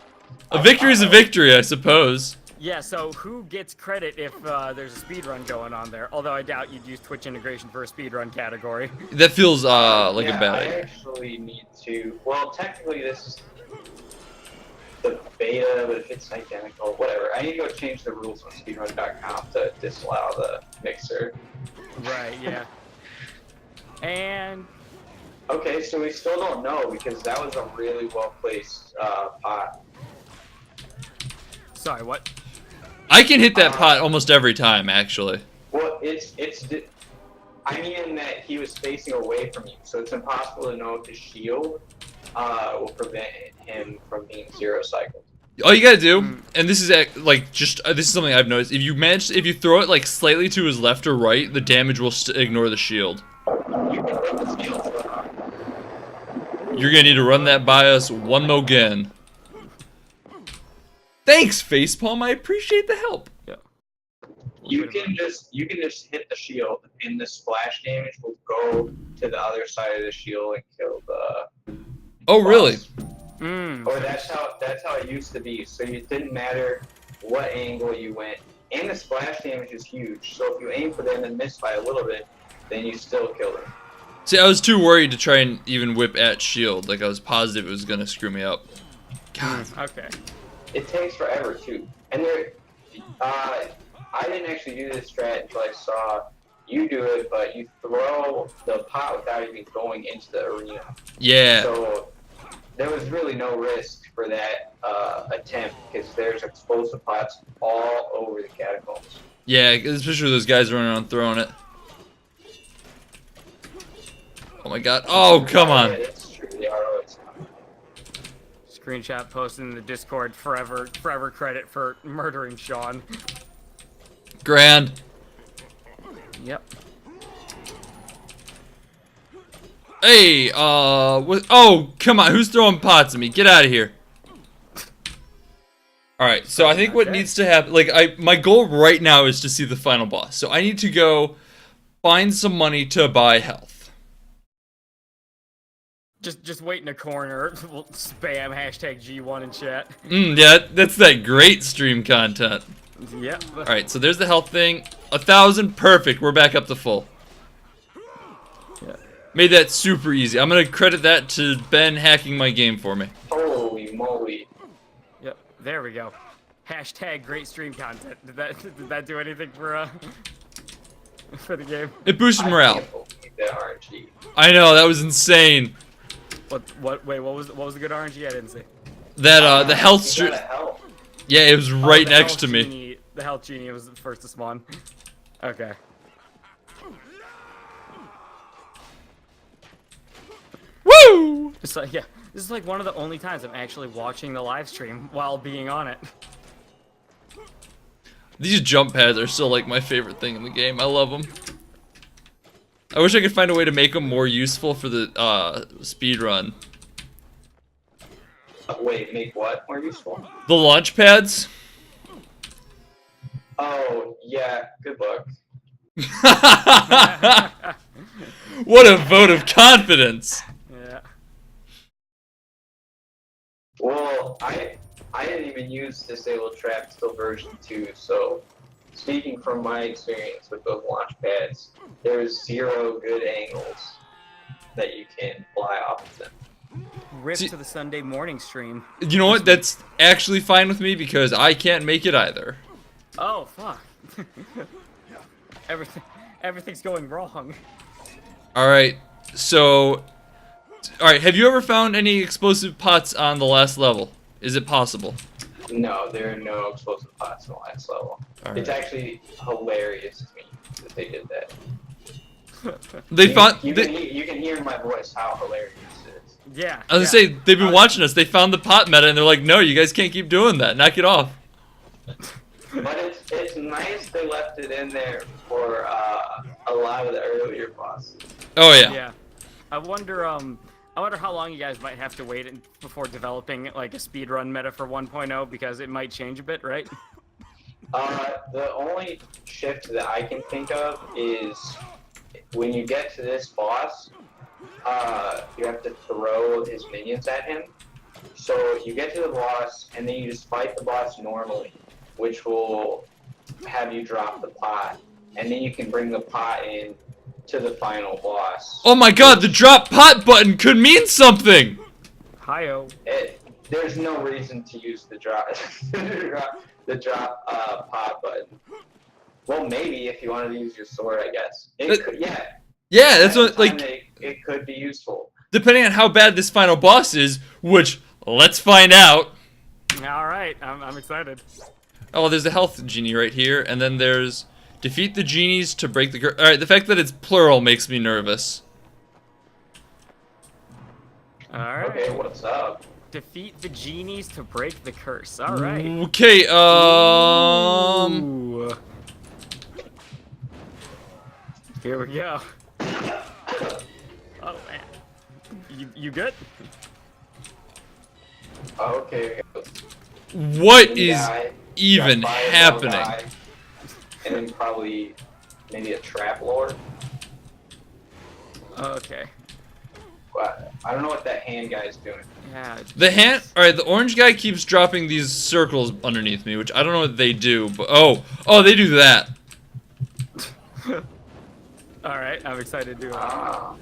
A victory is a victory, I suppose. Yeah, so who gets credit if there's a speedrun going on there? Although I doubt you'd use Twitch integration for a speedrun category. That feels like Yeah, a bad I idea. actually need to. Well, technically, this is the beta, but if it's identical, whatever. I need to go change the rules on speedrun.com to disallow the mixer. Right, yeah. And Okay, so we still don't know because that was a really well placed pot. sorry, what? I can hit that pot almost every time, actually. Well, I mean that he was facing away from you, so it's impossible to know if his shield will prevent him from being zero cycled. All you gotta do, and this is like just this is something I've noticed. If you throw it like slightly to his left or right, the damage will ignore the shield. You can put the shield on. You're gonna need to run that by us one more again. Thanks, Facepalm. I appreciate the help. Yeah. You can just hit the shield, and the splash damage will go to the other side of the shield and kill the. Oh, really? Or that's how it used to be. So it didn't matter what angle you went, and the splash damage is huge. So if you aim for them and miss by a little bit, then you still kill them. See, I was too worried to try and even whip at shield. Like I was positive it was gonna screw me up. God. Okay. It takes forever too, and I didn't actually do this strat until I saw you do it. But you throw the pot without even going into the arena. Yeah. So there was really no risk for that attempt because there's explosive pots all over the catacombs. Yeah, especially those guys running around throwing it. Oh my god. Oh, come on. Yeah, it's true. They are always coming. Screenshot posted in the Discord. Forever credit for murdering Sean. Grand. Yep. Hey, oh, come on. Who's throwing pots at me? Get out of here. Alright, so I think what Okay. needs to happen, like, my goal right now is to see the final boss. So I need to go find some money to buy health. Just wait in a corner. We'll spam hashtag G1 in chat. Yeah, that's that great stream content. Yep. Alright, so there's the health thing. 1,000, perfect. We're back up to full. Yeah. Made that super easy. I'm gonna credit that to Ben hacking my game for me. Holy moly! Yep. There we go. Hashtag great stream content. Did that do anything for for the game? It boosted I morale. can't believe that RNG. I know, that was insane. Wait, what was the good RNG? I didn't see. That the health You stream. gotta help. Yeah, it was right the next health to me. genie, the health genie was the first to spawn. Okay. Woo! Just like yeah, this is like one of the only times I'm actually watching the live stream while being on it. These jump pads are still like my favorite thing in the game. I love them. I wish I could find a way to make them more useful for the speed run. Wait, make what more useful? The launch pads. Oh yeah, good luck. What a vote of confidence. Yeah. Well, I didn't even use Disabled Trap till version 2, so speaking from my experience with those launch pads, there's 0 good angles that you can fly off of them. Rip See- to the Sunday morning stream. You know what? That's actually fine with me because I can't make it either. Oh fuck. Everything's going wrong. Alright, so... Alright, have you ever found any explosive pots on the last level? Is it possible? No, there are no explosive pots in the last level. Alright. It's actually hilarious to me that they did that. They found... You can hear in my voice how hilarious it is. Yeah. I was gonna say, they've been watching us. They found the pot meta, and they're like, no, you guys can't keep doing that. Knock it off. But it's nice they left it in there for a lot of the earlier bosses. Oh, yeah. Yeah. I wonder how long you guys might have to wait before developing like a speedrun meta for 1.0 because it might change a bit, right? The only shift that I can think of is when you get to this boss, you have to throw his minions at him. So you get to the boss, and then you just fight the boss normally, which will have you drop the pot, and then you can bring the pot in to the final boss. Oh my god, the drop pot button could mean something! Hi-oh. There's no reason to use the drop pot button. Well, maybe if you wanted to use your sword, I guess. Yeah, that's what, like, it could be useful. depending on how bad this final boss is, which, let's find out. Alright, I'm excited. Oh, there's a health genie right here, and then there's defeat the genies to break the curse. Alright, the fact that it's plural makes me nervous. Alright. Okay, what's up? Defeat the genies to break the curse. Alright. Okay, Ooh. Here we go. Oh man. You good? Okay. what is Guy, even got fireball happening? guy, and then probably maybe a trap lord. Okay. But I don't know what that hand guy's doing. Yeah. The hand, alright, the orange guy keeps dropping these circles underneath me, which I don't know what they do, but oh, they do that. Alright, I'm excited to do it. Ah.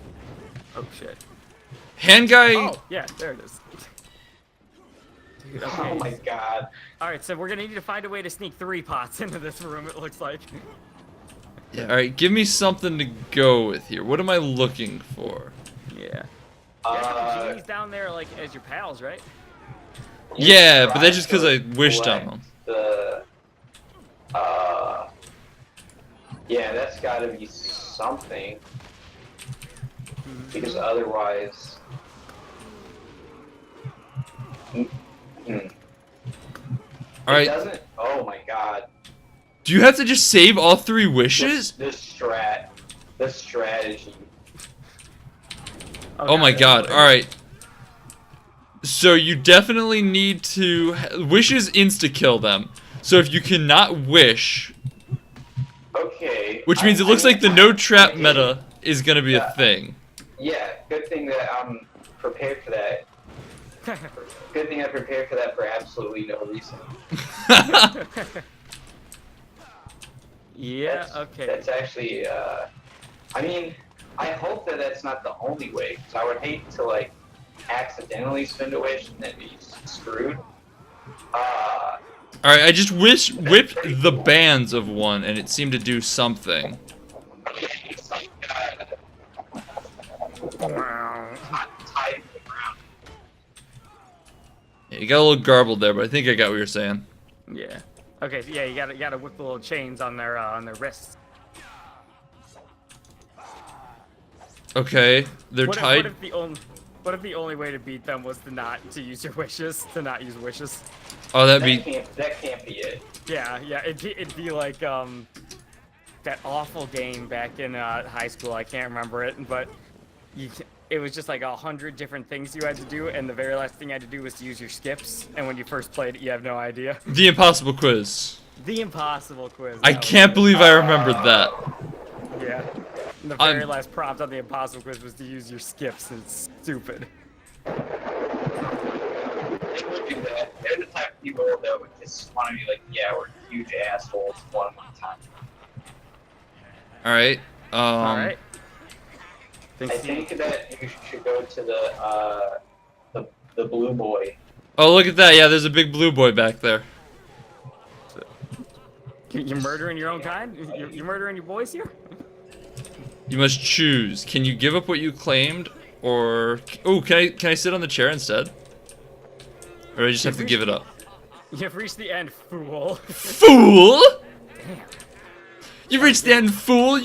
Oh shit. Hand guy, Oh, yeah, there it is. Dude, okay. Oh my god. Alright, so we're gonna need to find a way to sneak 3 pots into this room, it looks like. yeah, alright, give me something to go with here. What am I looking for? Yeah. You have the genies down there, like, as your pals, right? Yeah, but Try that's just because I to wished on collect them. The, yeah, that's gotta be something. Because otherwise... It Alright, doesn't... Oh my god. do you have to just save all 3 wishes? The strategy. Oh my god, alright. So you definitely need to... Wishes insta-kill them. So if you cannot wish... Okay. Which means it looks like the no trap meta is gonna be a thing. Yeah, good thing that I'm prepared for that. Good thing I prepared for that for absolutely no reason. Yeah, okay. That's actually, I mean, I hope that that's not the only way, because I would hate to, like, accidentally spend a wish and then be screwed. Alright, I just whipped the bands of one and it seemed to do something. Yeah, you got a little garbled there, but I think I got what you're saying. Yeah. Okay, so yeah, you gotta whip the little chains on their wrists. Okay, they're tied. What if the only way to beat them was to use your wishes, to not use wishes? Oh, that'd be... That can't be it. Yeah, it'd be like that awful game back in high school. I can't remember it, but it was just like 100 different things you had to do, and the very last thing you had to do was to use your skips. And when you first played it, you have no idea. The impossible quiz. The impossible quiz. I can't believe I remembered that. Yeah. And the very last prompt on the impossible quiz was to use your skips. And it's stupid. They would do that. They're the type of people that would just want to be like, yeah, we're huge assholes one time. Alright, Alright. I think that you should go to the blue boy. Oh, look at that. Yeah, there's a big blue boy back there. You're murdering your own kind? You're murdering your boys here? You must choose. Can you give up what you claimed, or... Oh, can I sit on the chair instead? Or do I just have to give it up? You've reached the end, fool. Fool! Damn. You've reached the end, fool.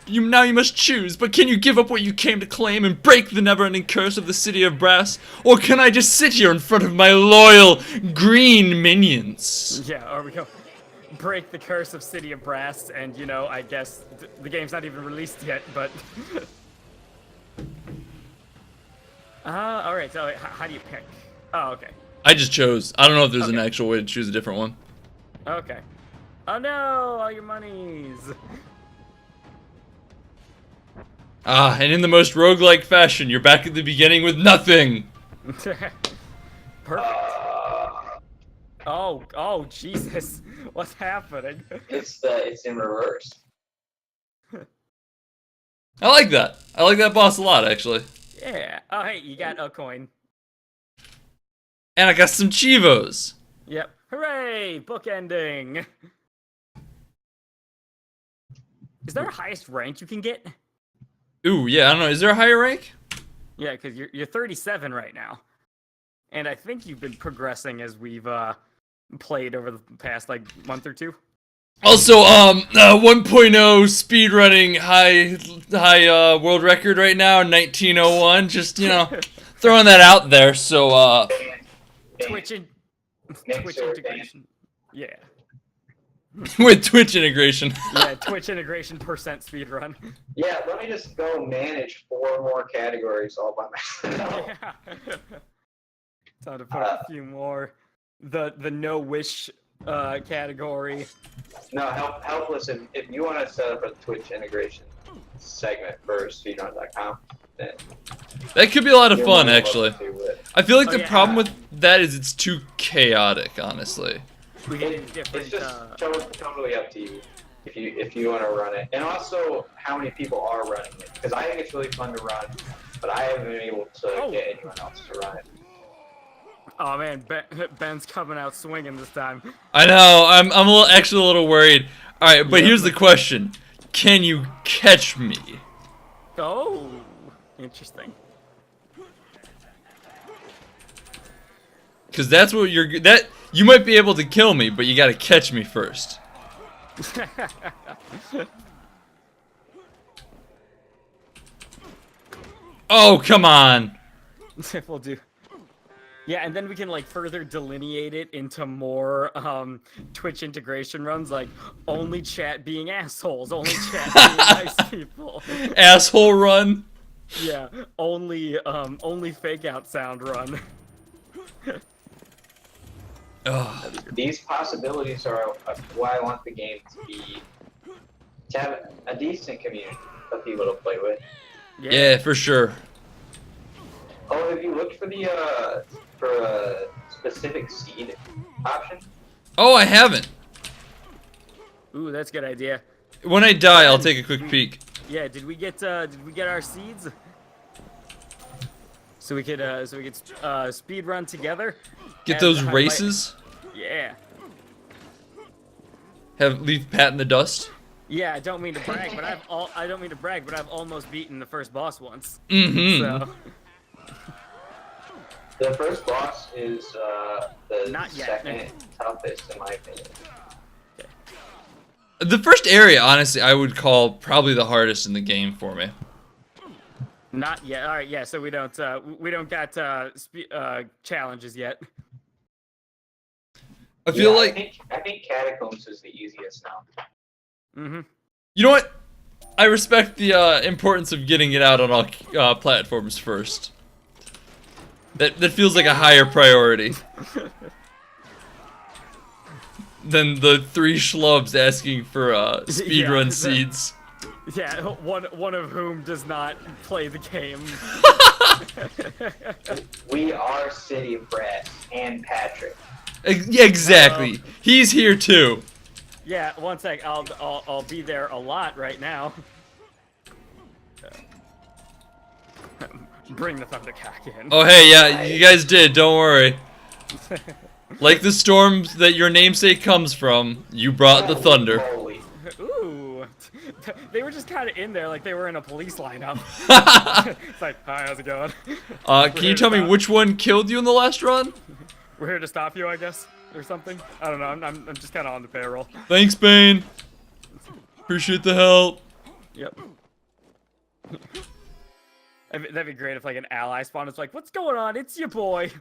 Now you must choose. But can you give up what you came to claim and break the never-ending curse of the City of Brass? Or can I just sit here in front of my loyal green minions? Yeah, or we go break the curse of City of Brass, and you know, I guess the game's not even released yet, but. All right. So how do you pick? Oh, okay. I just chose. I don't know if there's an actual way to choose a different one. Okay. Oh no, all your monies. Ah, and in the most roguelike fashion, you're back at the beginning with nothing. Perfect. Oh, Jesus. What's happening? It's in reverse. I like that. I like that boss a lot, actually. Yeah. Oh, hey, you got a coin. And I got some Chivos. Yep. Hooray! Book ending. Is there a highest rank you can get? Ooh, yeah, I don't know. Is there a higher rank? Yeah, because you're 37 right now. And I think you've been progressing as we've played over the past like month or two. Also, 1.0 speedrunning high world record right now, 1901. Just, you know, throwing that out there. So, Twitch integration. Yeah. with Twitch integration. Yeah, Twitch integration percent speedrun. Yeah, let me just go manage 4 more categories all by myself. Yeah. Time to put a few more. The no wish category. No, helpless. If you want to set up a Twitch integration segment for speedrun.com, then That could be a lot of you're fun, more than actually. welcome to it. I feel like the yeah. problem with that is it's too chaotic, honestly. We get different. It's just totally up to you if you want to run it, and also how many people are running it. Because I think it's really fun to run, but I haven't been able to get anyone else to run it. Oh man, Ben's coming out swinging this time. I know. I'm actually a little worried. All right, but here's the question: can you catch me? Oh, interesting. Because that's what you might be able to kill me, but you got to catch me first. Oh, come on. We'll do. Yeah, and then we can like further delineate it into more Twitch integration runs, like only chat being assholes, only chat being nice people. Asshole run. Yeah, only fake out sound run. These possibilities are why I want the game to have a decent community of people to play with. Yeah, for sure. Oh, have you looked for the for a specific seed option? Oh, I haven't. Ooh, that's a good idea. When I die, I'll take a quick peek. Yeah, did we get our seeds? So we could speed run together. Get And those I might- races. Yeah. Leave Pat in the dust. Yeah, I don't mean to brag, but I've almost beaten the first boss once. Mm-hmm. So The first boss is the Not yet. second toughest in my opinion. The first area, honestly, I would call probably the hardest in the game for me. not yet. All right, yeah. So we don't got challenges yet. I feel Yeah, like I think Catacombs is the easiest now. Mm-hmm. you know what? I respect the importance of getting it out on all platforms first. That feels like a higher priority than the 3 schlubs asking for speedrun Yeah, seeds. Yeah, one of whom does not play the game. We are City of Brass and Patrick. Yeah, exactly. He's here too. Yeah, one sec. I'll be there a lot right now. Bring the Thundercock in. Oh hey, yeah, you guys did. Don't worry. Like the storm that your namesake comes from, you brought the thunder. Holy. Ooh, they were just kind of in there like they were in a police lineup. It's like, hi, how's it going? Can you tell me which one killed you in the last run? We're here to stop you, I guess, or something. I don't know. I'm just kind of on the payroll. Thanks, Bane. Appreciate the help. Yep. That'd be great if like an ally spawned. It's like, what's going on? It's your boy.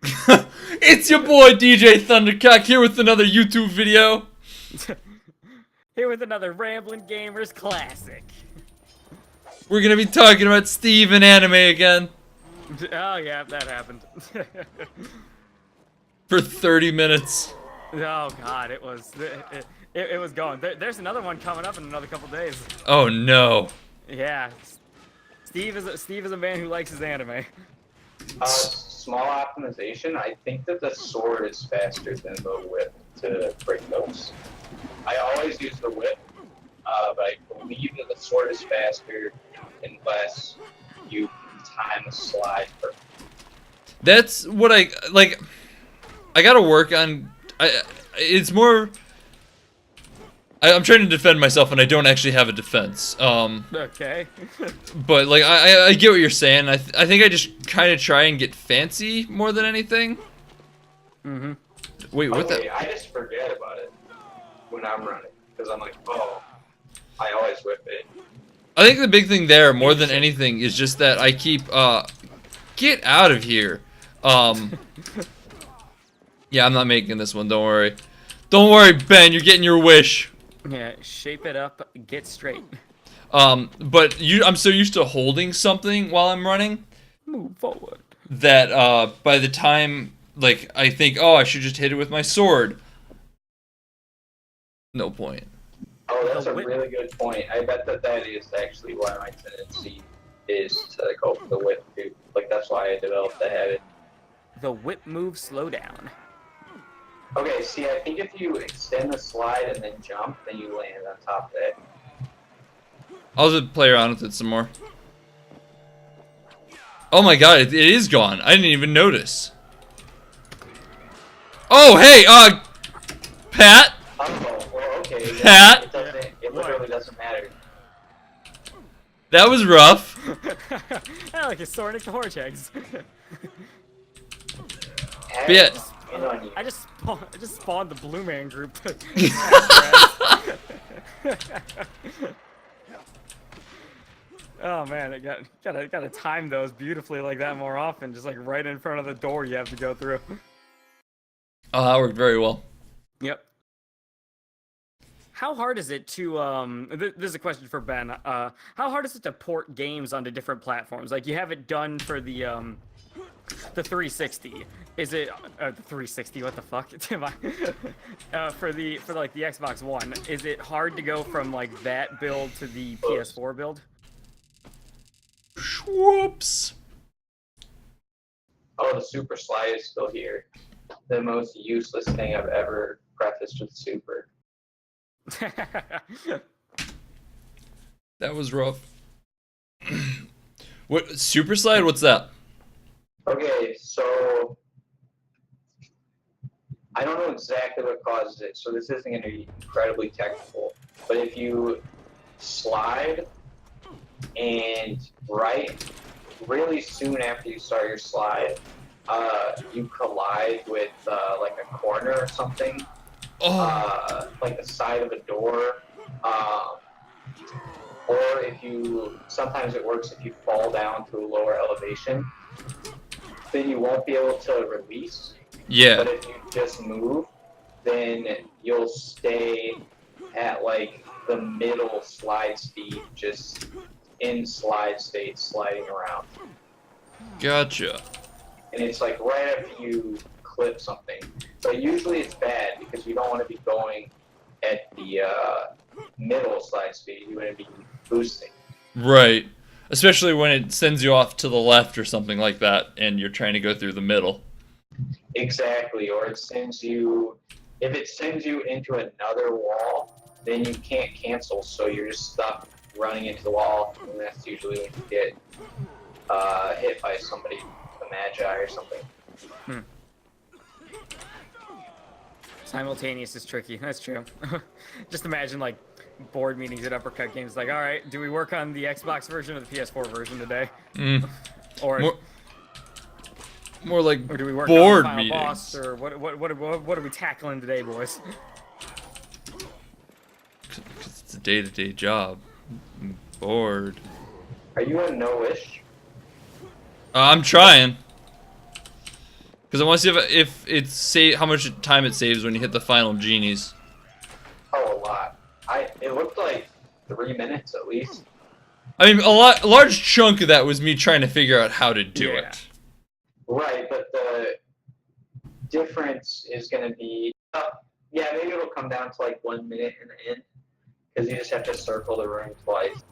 It's your boy DJ Thundercock here with another YouTube video. Here with another Ramblin' Gamers classic. We're gonna be talking about Steve and anime again Oh yeah, that happened. for 30 minutes. Oh god, it was going. There's another one coming up in another couple days. Oh no. Yeah, Steve is a man who likes his anime. Small optimization. I think that the sword is faster than the whip to break those. I always use the whip, but I believe that the sword is faster unless you time the slide perfectly. That's what I like. I gotta work on. It's more. I'm trying to defend myself, and I don't actually have a defense. Okay. But like, I get what you're saying. I think I just kind of try and get fancy more than anything. Mm-hmm. Wait, what Okay, the? I just forget about it when I'm running because I'm like, oh, I always whip it. I think the big thing there, more than anything, is just that I keep get out of here. Yeah, I'm not making this one. Don't worry. Don't worry, Ben. You're getting your wish. Yeah, shape it up, get straight. But I'm so used to holding something while I'm running Move forward. that by the time like I think, oh, I should just hit it with my sword. No point. Oh, that's The a whip. really good point. I bet that is actually why my tendency is to go for the whip too. Like that's why I developed the habit. The whip move slow down. Okay, see, I think if you extend the slide and then jump, then you land on top of it. I'll just play around with it some more. Oh my god, it is gone. I didn't even notice. Oh, hey, Pat. Oh, well, okay. Yeah, Pat? it literally doesn't matter. That was rough. I like his Sonic the Hedgehog. Yeah. In on you. I just spawned the Blue Man Group. Oh man, I gotta time those beautifully like that more often. Just like right in front of the door you have to go through. Oh, that worked very well. Yep. How hard is it to this is a question for Ben. How hard is it to port games onto different platforms? Like you have it done for the 360. Is it the 360? What the fuck? Am I? for like the Xbox One, is it hard to go from like that build to the PS4 build? Whoops. Oh, the super slide is still here. The most useless thing I've ever prefaced with super. That was rough. What super slide? What's that? Okay, so I don't know exactly what causes it, so this isn't going to be incredibly technical. But if you slide and really soon after you start your slide, you collide with like a corner or something, like the side of a door, or sometimes it works if you fall down to a lower elevation, then you won't be able to release. Yeah. But if you just move, then you'll stay at like the middle slide speed, just in slide state, sliding around. Gotcha. And it's like right after you clip something. But usually it's bad because you don't want to be going at the middle slide speed. You want to be boosting. Right. Especially when it sends you off to the left or something like that, and you're trying to go through the middle. Exactly. Or if it sends you into another wall, then you can't cancel, so you're just stuck running into the wall, and that's usually when you get hit by somebody, a magi or something. Simultaneous is tricky. That's true. Just imagine like board meetings at Uppercut Games. Like, all right, do we work on the Xbox version or the PS4 version today? Or more like or do we work board on the final meetings? boss? Or what are we tackling today, boys? 'Cause it's a day-to-day job. I'm bored. Are you a no-wish? I'm trying. Because I want to see if it's how much time it saves when you hit the final genies. Oh, a lot. It looked like 3 minutes at least. I mean, a large chunk of that was me trying to figure out how to do it. Right, but the difference is going to be, yeah, maybe it'll come down to like 1 minute in the end, because you just have to circle the room twice.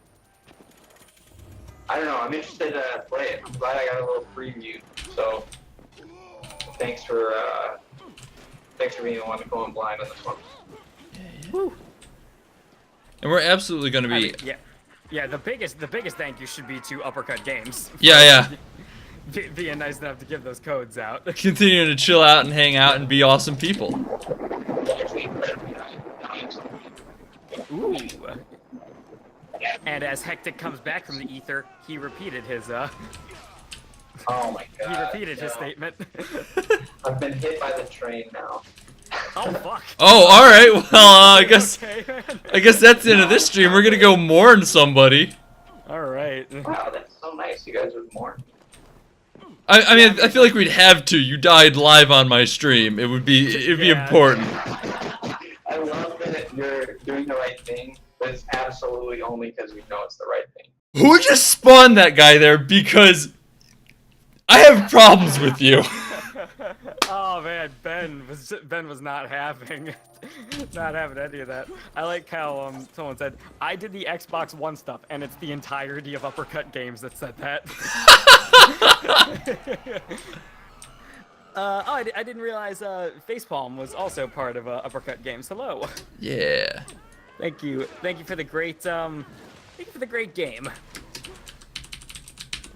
I don't know, I'm interested to play it. I'm glad I got a little preview, so thanks for being the one going blind on this one. Woo. And we're absolutely going to be... Yeah, the biggest thank you should be to Uppercut Games. Yeah. Being nice enough to give those codes out. Continuing to chill out and hang out and be awesome people. Ooh. And as Hectic comes back from the ether, he repeated his Oh my god. he repeated his statement. I've been hit by the train now. Oh fuck. Oh, all right. Well, I guess Okay, man. I guess that's the end of this stream. We're gonna go mourn somebody. All right. Wow, that's so nice. You guys would mourn. I mean, I feel like we'd have to. You died live on my stream. It'd be important. I love that you're doing the right thing, but it's absolutely only because we know it's the right thing. Who just spawned that guy there? Because I have problems with you. Oh man, Ben was not having any of that. I like how someone said I did the Xbox One stuff, and it's the entirety of Uppercut Games that said that. I didn't realize Facepalm was also part of Uppercut Games. Hello. Yeah. Thank you for the great game.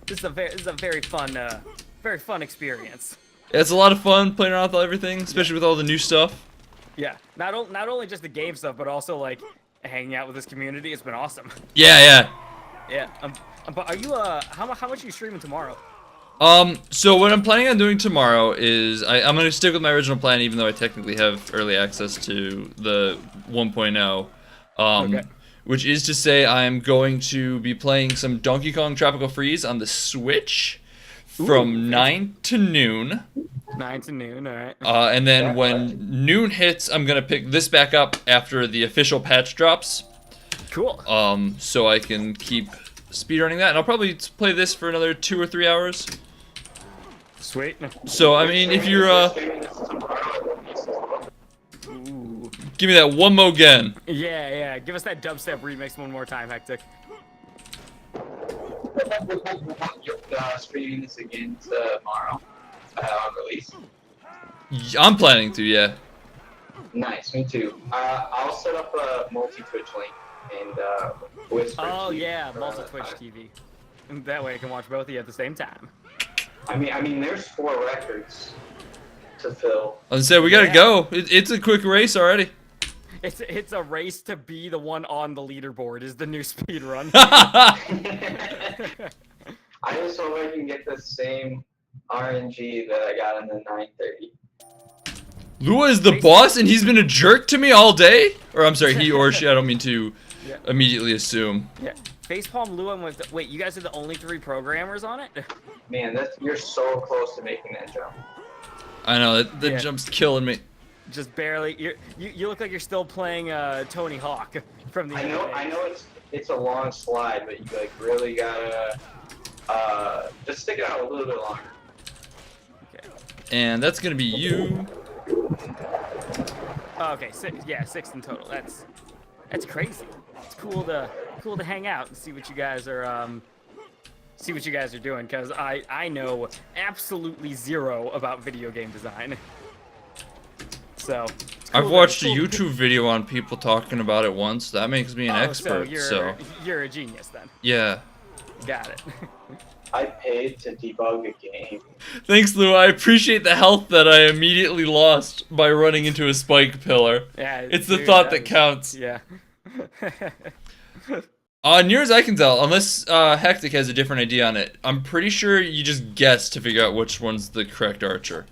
This is a very fun experience. It's a lot of fun playing around with everything, especially with all the new stuff. Yeah, not only just the game stuff, but also like hanging out with this community. It's been awesome. Yeah. Yeah. But are you how much are you streaming tomorrow? So what I'm planning on doing tomorrow is I'm gonna stick with my original plan, even though I technically have early access to the 1.0. Okay. Which is to say, I'm going to be playing some Donkey Kong Tropical Freeze on the Switch from 9 to noon. 9 to noon, alright. And then when noon hits, I'm gonna pick this back up after the official patch drops. Cool. So I can keep speedrunning that, and I'll probably play this for another 2 or 3 hours. Sweet. So I mean, if you're Ooh. give me that one more again. Yeah. Give us that dubstep remix one more time, Hectic. You're streaming this again tomorrow on release. I'm planning to, yeah. Nice, me too. I'll set up a multi-Twitch link and Whisper. Oh TV yeah, for multi-Twitch TV. And that way I can watch both of you at the same time. I mean, there's 4 records to fill. I was gonna say we gotta go. It's a quick race already. It's a race to be the one on the leaderboard is the new speed run. I just hope I can get the same RNG that I got in the 930. Lua is the boss, and he's been a jerk to me all day. Or I'm sorry, he or she. I don't mean to immediately assume. Yeah. Facepalm, Lua, and wait, you guys are the only 3 programmers on it? Man, you're so close to making that jump. I know that jump's killing me. Just barely. You look like you're still playing Tony Hawk from the. I know it's a long slide, but you like really gotta just stick it out a little bit longer. Okay. And that's gonna be you. Oh, okay, 6 in total. That's crazy. It's cool to hang out and see what you guys are doing, because I know absolutely zero about video game design. So I've watched a YouTube video on people talking about it once. That makes me an expert. So you're a genius then. Yeah. Got it. I paid to debug a game. Thanks, Lou. I appreciate the health that I immediately lost by running into a spike pillar. Yeah. It's the thought that counts. Yeah. Near as I can tell, unless Hectic has a different idea on it, I'm pretty sure you just guess to figure out which one's the correct archer.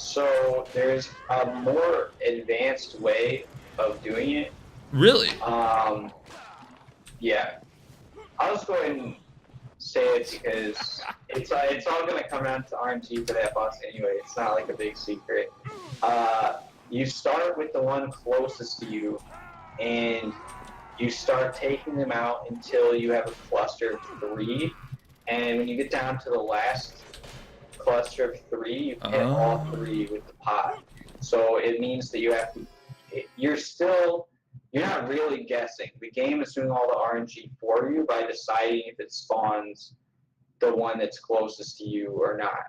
So there's a more advanced way of doing it. Really? Yeah. I'll just go ahead and say it because it's all gonna come down to RNG for that boss anyway. It's not like a big secret. You start with the one closest to you, and you start taking them out until you have a cluster of 3. And when you get down to the last cluster of 3, you hit all 3 with the pot. So it means that you have to. You're not really guessing. The game is doing all the RNG for you by deciding if it spawns the one that's closest to you or not.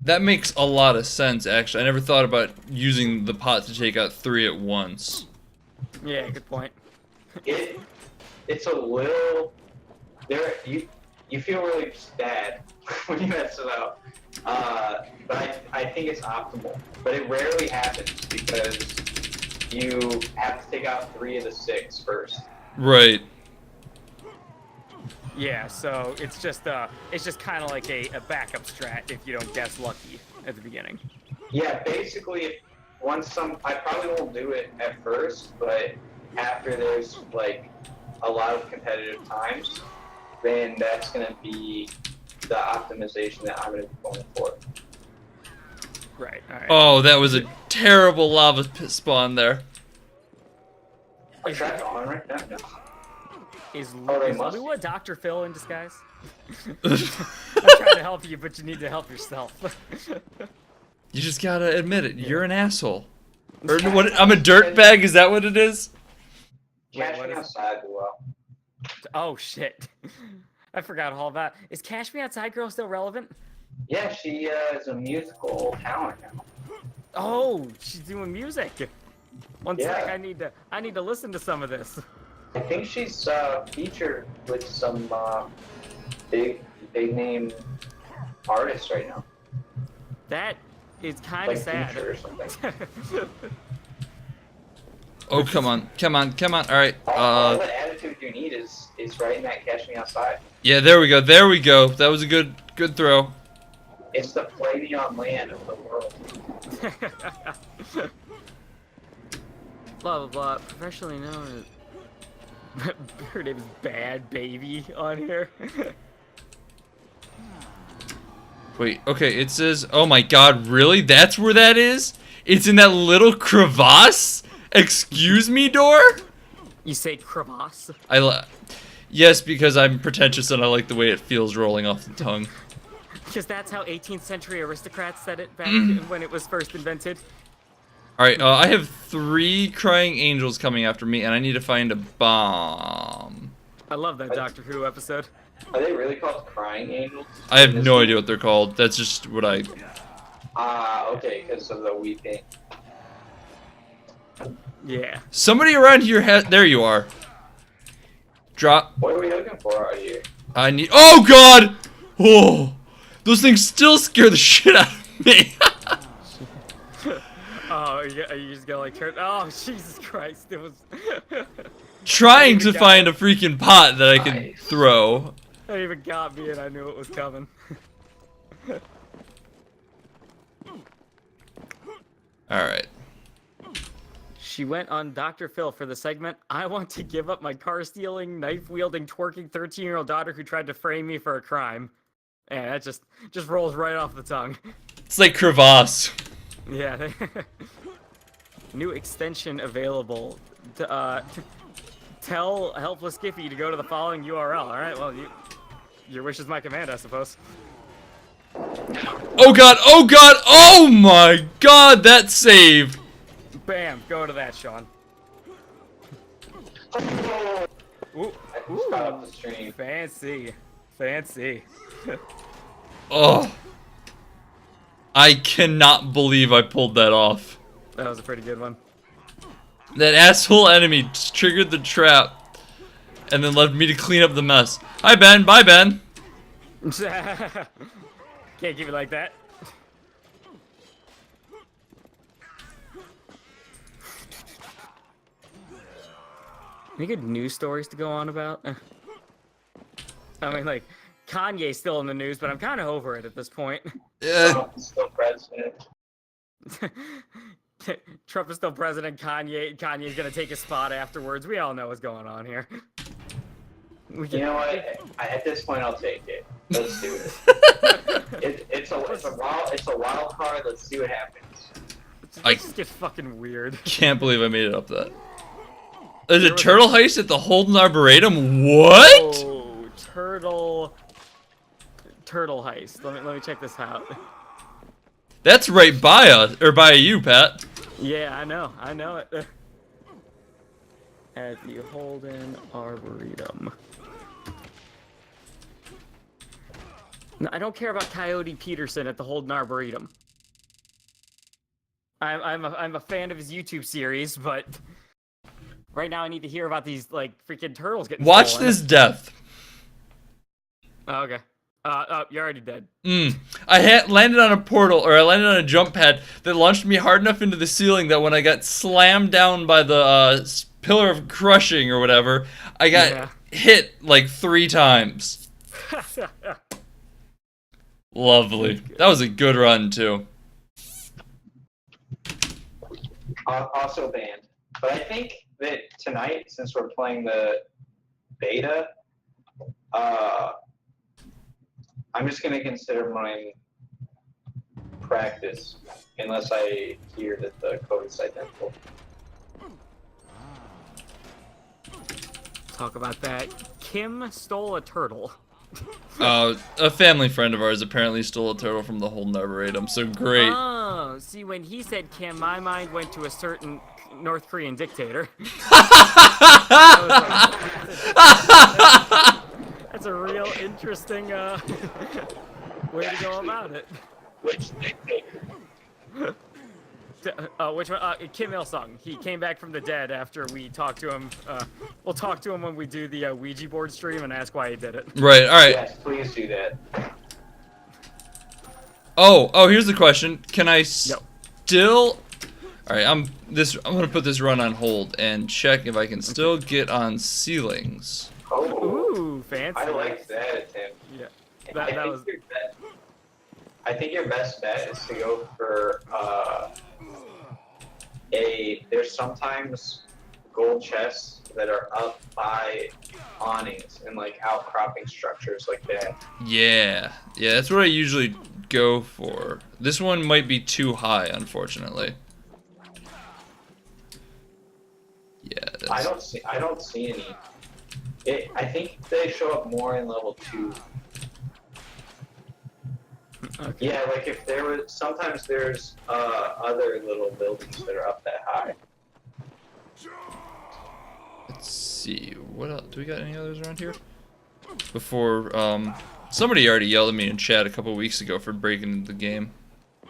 That makes a lot of sense, actually. I never thought about using the pot to take out 3 at once. Yeah, good point. It's a little you feel really bad when you mess it up. But I think it's optimal. But it rarely happens because you have to take out 3 of the 6 first. Right. Yeah, so it's just kind of like a backup strat if you don't guess lucky at the beginning. Yeah, basically, I probably won't do it at first, but after there's like a lot of competitive times, then that's gonna be the optimization that I'm gonna be going for. Right. All right. Oh, that was a terrible lava spawn there. Is that on right now? No. Is they must Lua Dr. Phil in disguise? I'm trying to help you, but you need to help yourself. You just gotta admit it. You're an asshole. Or what? I'm a dirtbag. Is that what it is? Catch what me is- outside, Lua. Oh shit! I forgot all that. Is Cash Me Outside Girl still relevant? Yeah, she is a musical talent now. Oh, she's doing music. One sec, Yeah. I need to listen to some of this. I think she's featured with some big name artists right now, That is kind of like sad. Future or something. Oh, come on. Come on. Come on. All right. All the attitude you need is right in that Catch Me Outside. Yeah, there we go. There we go. That was a good throw. It's the Play Me on Land of the world. Blah blah blah. Professionally known as her name is Bad Baby on here. Wait, okay, it says, oh my god, really? That's where that is? It's in that little crevasse? Excuse me, door? You say crevasse? Yes, because I'm pretentious and I like the way it feels rolling off the tongue. Because that's how 18th century aristocrats said it back when it was first invented. Alright, I have 3 crying angels coming after me, and I need to find a bomb. I love that Doctor Who episode. Are they really called Crying Angels? I have no idea what they're called. That's just what I... Okay, because of the weeping. Yeah. Somebody around here has... There you are. Drop. What are we looking for out here? I need... Oh, God! Oh! Those things still scare the shit out of me. Oh, you just go like, oh, Jesus Christ, it was... Trying to find a freaking pot that I can Nice. throw. That even got me and I knew it was coming. Alright. She went on Dr. Phil for the segment, I want to give up my car-stealing, knife-wielding, twerking 13-year-old daughter who tried to frame me for a crime. Yeah, that just rolls right off the tongue. It's like crevasse. Yeah. New extension available. Tell Helpless Skiffy to go to the following URL. Alright, well, your wish is my command, I suppose. Oh god, oh god, oh my god, that save! Bam, go to that, Sean. Ooh, I just got up the stream. fancy. Fancy. Oh. I cannot believe I pulled that off. That was a pretty good one. That asshole enemy just triggered the trap and then left me to clean up the mess. Hi, Ben. Bye, Ben. Can't keep it like that. Any good news stories to go on about? I mean, like, Kanye's still in the news, but I'm kind of over it at this point. Trump's still president. Trump is still president. Kanye's gonna take his spot afterwards. We all know what's going on here. You know what? At this point, I'll take it. Let's do it. It's a wild card. Let's see what happens. It just gets fucking weird. Can't believe I made it up that. There's a turtle heist at the Holden Arboretum. What? Oh, turtle heist. Let me check this out. That's right by us, or by you, Pat. Yeah, I know it. At the Holden Arboretum. No, I don't care about Coyote Peterson at the Holden Arboretum. I'm a fan of his YouTube series, but right now I need to hear about these like freaking turtles getting Watch stolen. this death. Oh, okay. You're already dead. I landed on a portal, or I landed on a jump pad that launched me hard enough into the ceiling that when I got slammed down by the pillar of crushing or whatever, I got hit like 3 times. Lovely. That was a good run too. Also banned. But I think that tonight, since we're playing the beta, I'm just going to consider mine practice, unless I hear that the code is identical. Talk about that. Kim stole a turtle. A family friend of ours apparently stole a turtle from the Holden Arboretum, so great. Oh, see, when he said Kim, my mind went to a certain North Korean dictator. That's a real interesting way to go about it. Which dictator? Which one? Kim Il-sung. He came back from the dead after we talked to him. We'll talk to him when we do the Ouija board stream and ask why he did it. Right, alright. Yes, please do that. Oh, here's the question. Can I Yep. still... Alright, I'm gonna put this run on hold and check if I can still get on ceilings. Oh, Ooh, fancy. I like that attempt. Yeah. I think your best bet is to go for there's sometimes gold chests that are up by awnings and like outcropping structures like that. Yeah, that's what I usually go for. This one might be too high, unfortunately. Yeah. I don't see any. I think they show up more in level 2. Okay. Yeah, like if there was, sometimes there's other little buildings that are up that high. Let's see. What else? Do we got any others around here? Before, somebody already yelled at me in chat a couple weeks ago for breaking into the game.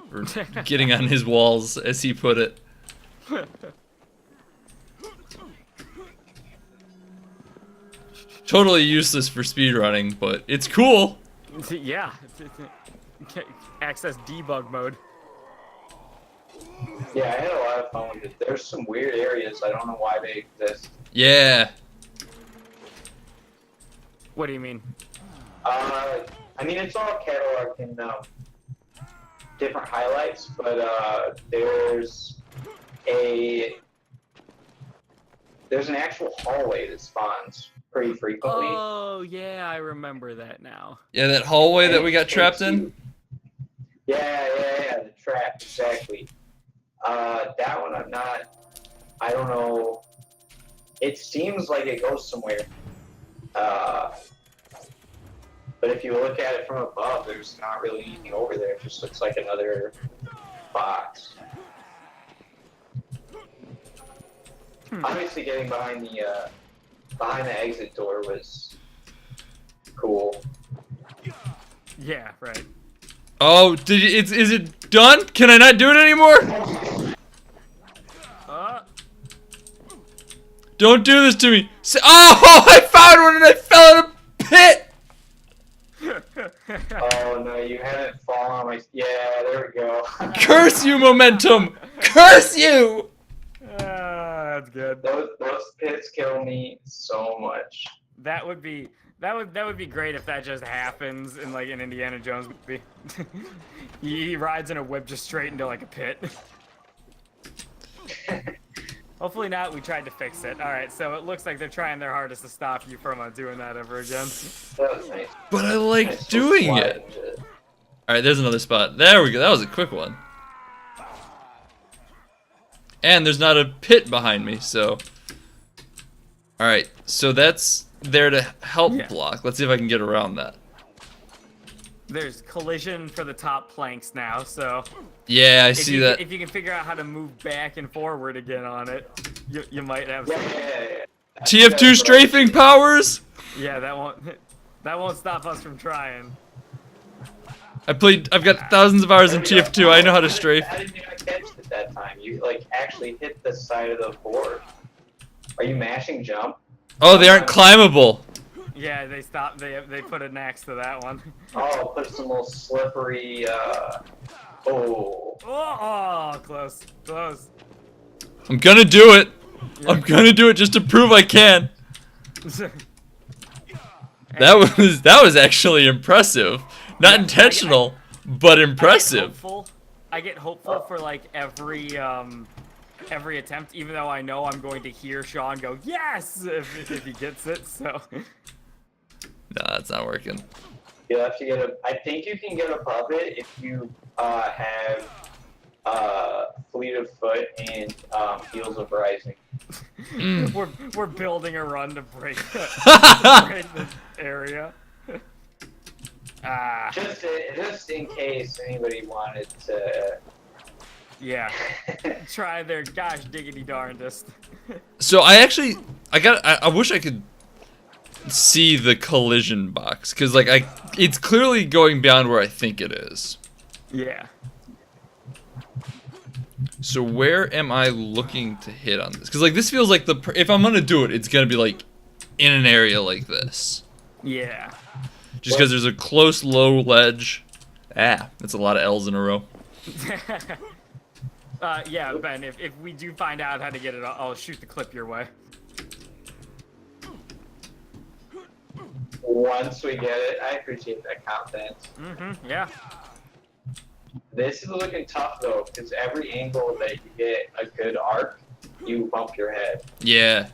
For getting on his walls, as he put it. Totally useless for speedrunning, but it's cool. Yeah. Access debug mode. Yeah, I had a lot of fun with it. There's some weird areas. I don't know why they exist. Yeah. What do you mean? I mean, it's all cataloged in different highlights, but there's an actual hallway that spawns pretty frequently. Oh, yeah, I remember that now. Yeah, that hallway that we got trapped in? Yeah, the trap, exactly. That one I don't know. It seems like it goes somewhere. But if you look at it from above, there's not really anything over there. It just looks like another box. Obviously, getting behind the exit door was cool. Yeah, right. Oh, is it done? Can I not do it anymore? Don't do this to me. Oh, I found one and I fell in a pit. Oh no, you haven't fallen on my. Yeah, there we go. Curse you, momentum! Curse you! That's good. Those pits kill me so much. That would be That would be great if that just happens in like an Indiana Jones movie. He rides in a whip just straight into like a pit. Hopefully not. We tried to fix it. All right, so it looks like they're trying their hardest to stop you from doing that ever again. That was nice. But I like Nice doing little it. slide. All right, there's another spot. There we go. That was a quick one. And there's not a pit behind me, so. All right, so that's there to help Yeah. block. Let's see if I can get around that. There's collision for the top planks now, so Yeah, I if see you, that. if you can figure out how to move back and forward again on it, you might have Yeah, some. yeah. TF2 strafing powers. Yeah, that won't stop us from trying. I've got thousands of hours in TF2. I know how to strafe. How did you not catch it that time? You like actually hit the side of the board. Are you mashing jump? Oh, they aren't climbable. Yeah, they stopped. They put an axe to that one. Oh, put some little slippery. Oh, close, close. I'm gonna do it. I'm gonna do it just to prove I can. That was actually impressive. Not intentional, but impressive. I get hopeful for like every attempt, even though I know I'm going to hear Sean go yes if he gets it. So No, that's not working. You'll have to get a. I think you can get above it if you have Fleet of Foot and Heels of Rising. we're building a run to break this area. Just in case anybody wanted to. Yeah. Try their gosh diggity darndest. So I wish I could see the collision box, because like it's clearly going beyond where I think it is. Yeah. So where am I looking to hit on this? Because like this feels like if I'm gonna do it, it's gonna be like in an area like this. Yeah. Just because there's a close low ledge. That's a lot of L's in a row. Yeah, Ben, if we do find out how to get it, I'll shoot the clip your way. Once we get it, I appreciate that confidence. Yeah. This is looking tough though, because every angle that you get a good arc, you bump your head. Yeah.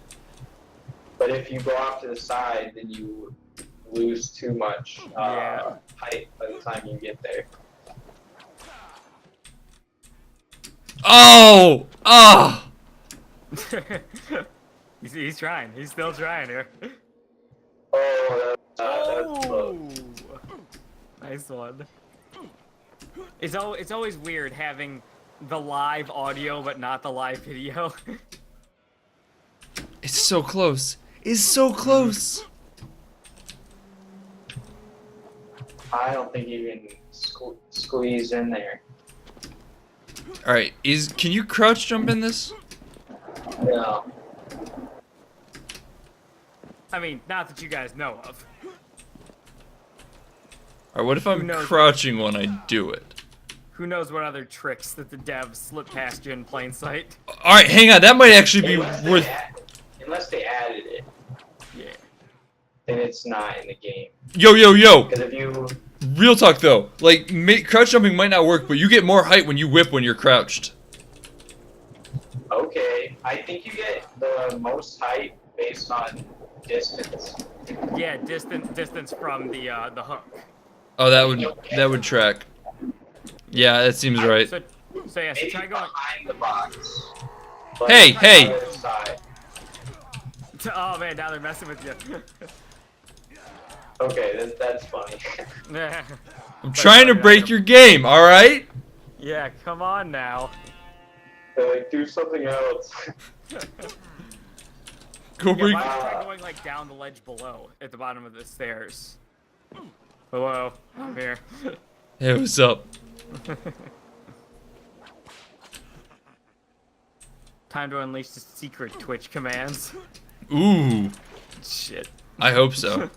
But if you go off to the side, then you lose too much height by the time you get there. Oh! Oh! He's trying. He's still trying here. Oh, that's close. Nice one. It's always weird having the live audio but not the live video. It's so close. It's so close. I don't think you can squeeze in there. All right. Can you crouch jump in this? No. I mean, not that you guys know of. Or what if I'm knows? crouching when I do it? Who knows what other tricks that the devs slip past you in plain sight? All right, hang on. That might actually be worth. Unless they added it, Yeah. then it's not in the game. Yo. Because if you Real talk though. Like crouch jumping might not work, but you get more height when you whip when you're crouched. okay, I think you get the most height based on distance. Yeah, distance from the hook. Oh, that would track. Yeah, that seems right. So yeah, so Maybe try going. behind the box. But Hey, on hey. the other side. Oh man, now they're messing with you. Okay, that's funny. I'm trying to break your game, all right? Yeah, come on now. They're like, do something else. Go Yeah, break. why don't you try going like down the ledge below at the bottom of the stairs? Hello, I'm here. Hey, what's up? Time to unleash the secret Twitch commands. Ooh, Shit. I hope so.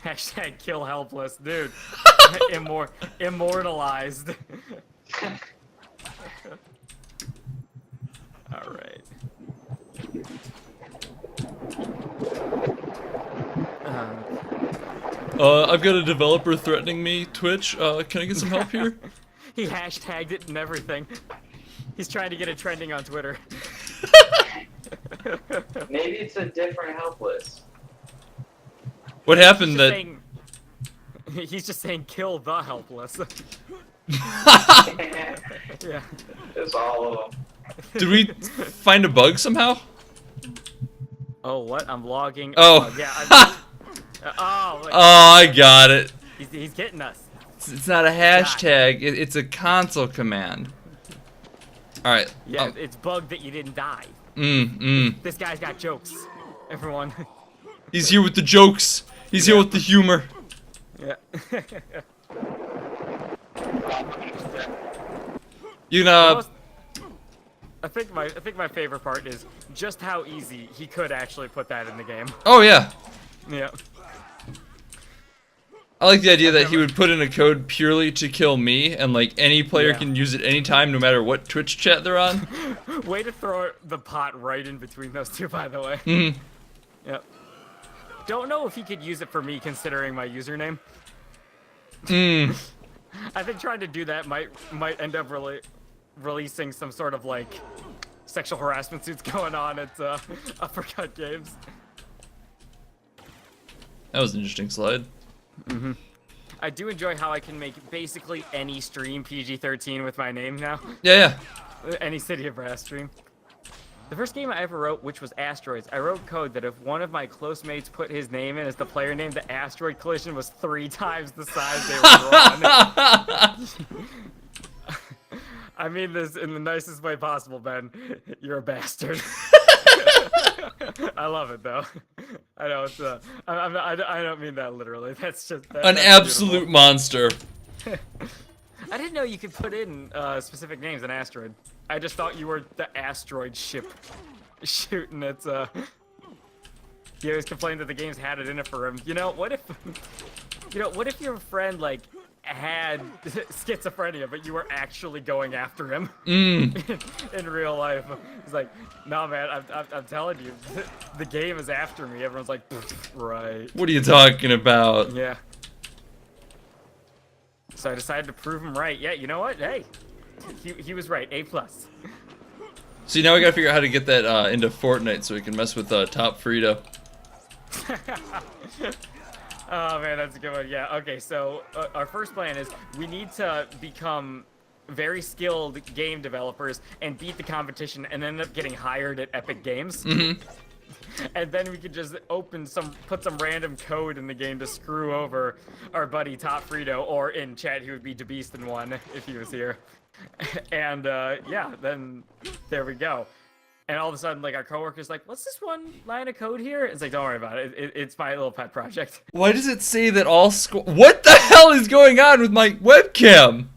Hashtag kill helpless, dude. Immortalized. Alright. I've got a developer threatening me, Twitch. Can I get some help here? He hashtagged it and everything. He's trying to get it trending on Twitter. Maybe it's a different helpless. What happened that... He's just saying kill the helpless. Yeah. It's all of them. Did we find a bug somehow? Oh, what? I'm logging. Oh. Yeah. Look, Oh, I got it. he's getting us. It's not a hashtag, it's a console command. Alright. Yeah, it's bugged that you didn't die. Mm. This guy's got jokes. Everyone. He's here with the jokes. He's here with the humor. Yeah. You know... I think my favorite part is just how easy he could actually put that in the game. Oh, yeah. Yeah. I like the idea that he would put in a code purely to kill me, and like any player can use it anytime, no matter what Twitch chat they're on. Way to throw the pot right in between those two, by the way. Mm-hmm. Yep. Don't know if he could use it for me, considering my username. I think trying to do that might end up releasing some sort of like sexual harassment suits going on at Uppercut Games. That was an interesting slide. I do enjoy how I can make basically any stream PG-13 with my name now. Yeah. Any City of Brass stream. The first game I ever wrote, which was Asteroids, I wrote code that if one of my close mates put his name in as the player name, the asteroid collision was 3 times the size they were drawn. I mean this in the nicest way possible, Ben. You're a bastard. I love it though. I know it's I don't mean that literally. That's just An absolute monster. I didn't know you could put in specific names in Asteroid. I just thought you were the asteroid ship shooting at. He always complained that the games had it in it for him. You know what if? What if your friend like had schizophrenia, but you were actually going after him in real life? He's like, "No, man, I'm telling you, the game is after me." Everyone's like, "Right." What are you talking about? Yeah. So I decided to prove him right. Yeah, you know what? Hey, he was right. A+. See, now we gotta figure out how to get that into Fortnite so we can mess with Top Frito. Oh man, that's a good one. Yeah. Okay. So our first plan is we need to become very skilled game developers and beat the competition and end up getting hired at Epic Games. And then we could just put some random code in the game to screw over our buddy Top Frito, or in chat he would be DeBeastin1 if he was here. And yeah, then there we go. And all of a sudden, like, our coworker's like, "What's this one line of code here?" It's like, "Don't worry about it. It's my little pet project." Why does it say that all What the hell is going on with my webcam?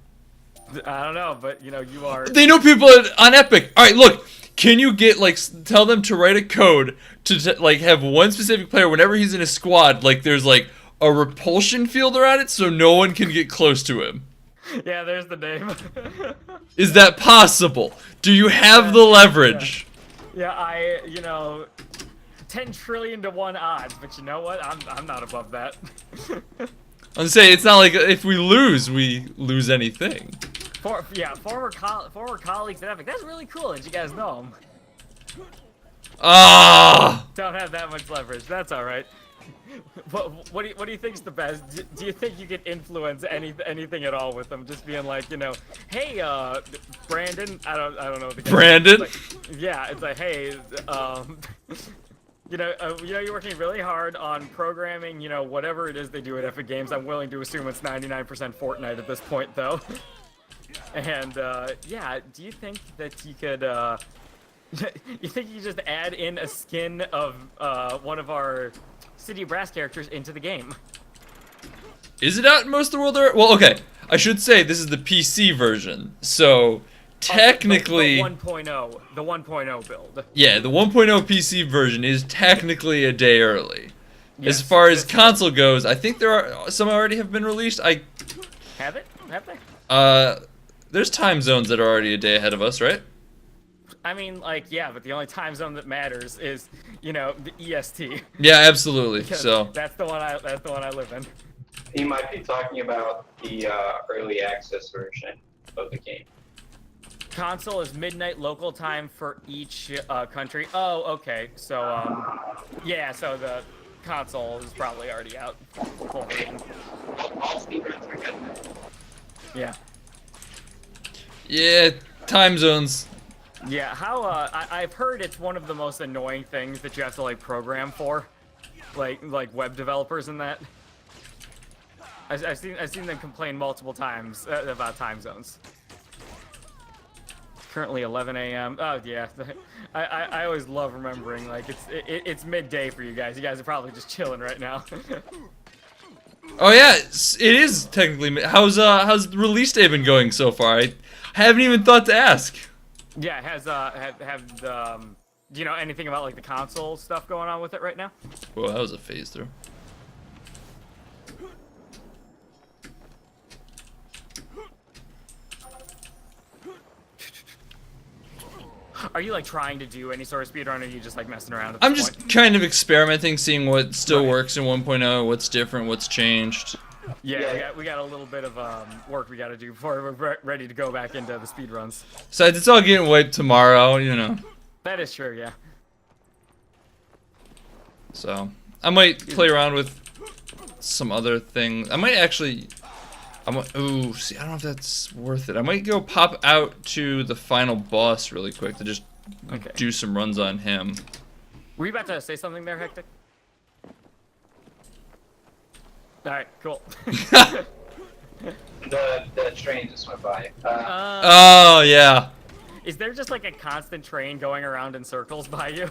I don't know, but you are. They know people on Epic. All right, look. Can you get tell them to write a code to like have one specific player whenever he's in a squad, like there's like a repulsion field around it so no one can get close to him? Yeah, there's the name. Is that possible? Do you have the leverage? Yeah, 10 trillion to 1 odds, but you know what? I'm not above that. I'm saying it's not like if we lose anything. Former colleagues at Epic. That's really cool that you guys know them. Don't have that much leverage. That's all right. What do you think's the best? Do you think you could influence anything at all with them? Just being like, hey, Brandon. I don't know the guy. Brandon. It's like, hey, you're working really hard on programming. Whatever it is they do at Epic Games. I'm willing to assume it's 99% Fortnite at this point, though. And do you think that you could? You think you could just add in a skin of one of our City of Brass characters into the game? Is it out in most of the world? Well, okay. I should say this is the PC version, so technically the 1.0, the 1.0 build. Yeah, the 1.0 PC version is technically a day early. Yes, as far as console goes, I think there are some already have been released. Have they? There's time zones that are already a day ahead of us, right? I mean, like, yeah, but the only time zone that matters is, you know, the EST. Yeah, absolutely. 'Cause So that's the one I live in. He might be talking about the early access version of the game. Console is midnight local time for each country. Oh, okay. So, yeah, so the console is probably already out. Full version. All speedruns are good. Yeah. yeah, time zones. Yeah, how, I've heard it's one of the most annoying things that you have to, like, program for. Like web developers and that. I've seen them complain multiple times about time zones. Currently 11 a.m. Oh yeah, I always love remembering like it's midday for you guys. You guys are probably just chilling right now. Oh yeah, it is technically. How's the release day been going so far? I haven't even thought to ask. Yeah, has do you know anything about like the console stuff going on with it right now? Well, that was a phase through. Are you like trying to do any sort of speedrun, or are you just like messing around at I'm this just point? kind of experimenting, seeing what still Right. works in 1.0, what's different, what's changed. Yeah, we got a little bit of work we got to do before we're ready to go back into the speedruns. Besides, it's all getting wiped tomorrow, you know. That is true, yeah. So I might play around with some other things. I might actually. Ooh, see, I don't know if that's worth it. I might go pop out to the final boss really quick to just Okay. do some runs on him. Were you about to say something there, Hectic? All right, cool. The train just went by. Oh yeah. Is there just like a constant train going around in circles by you?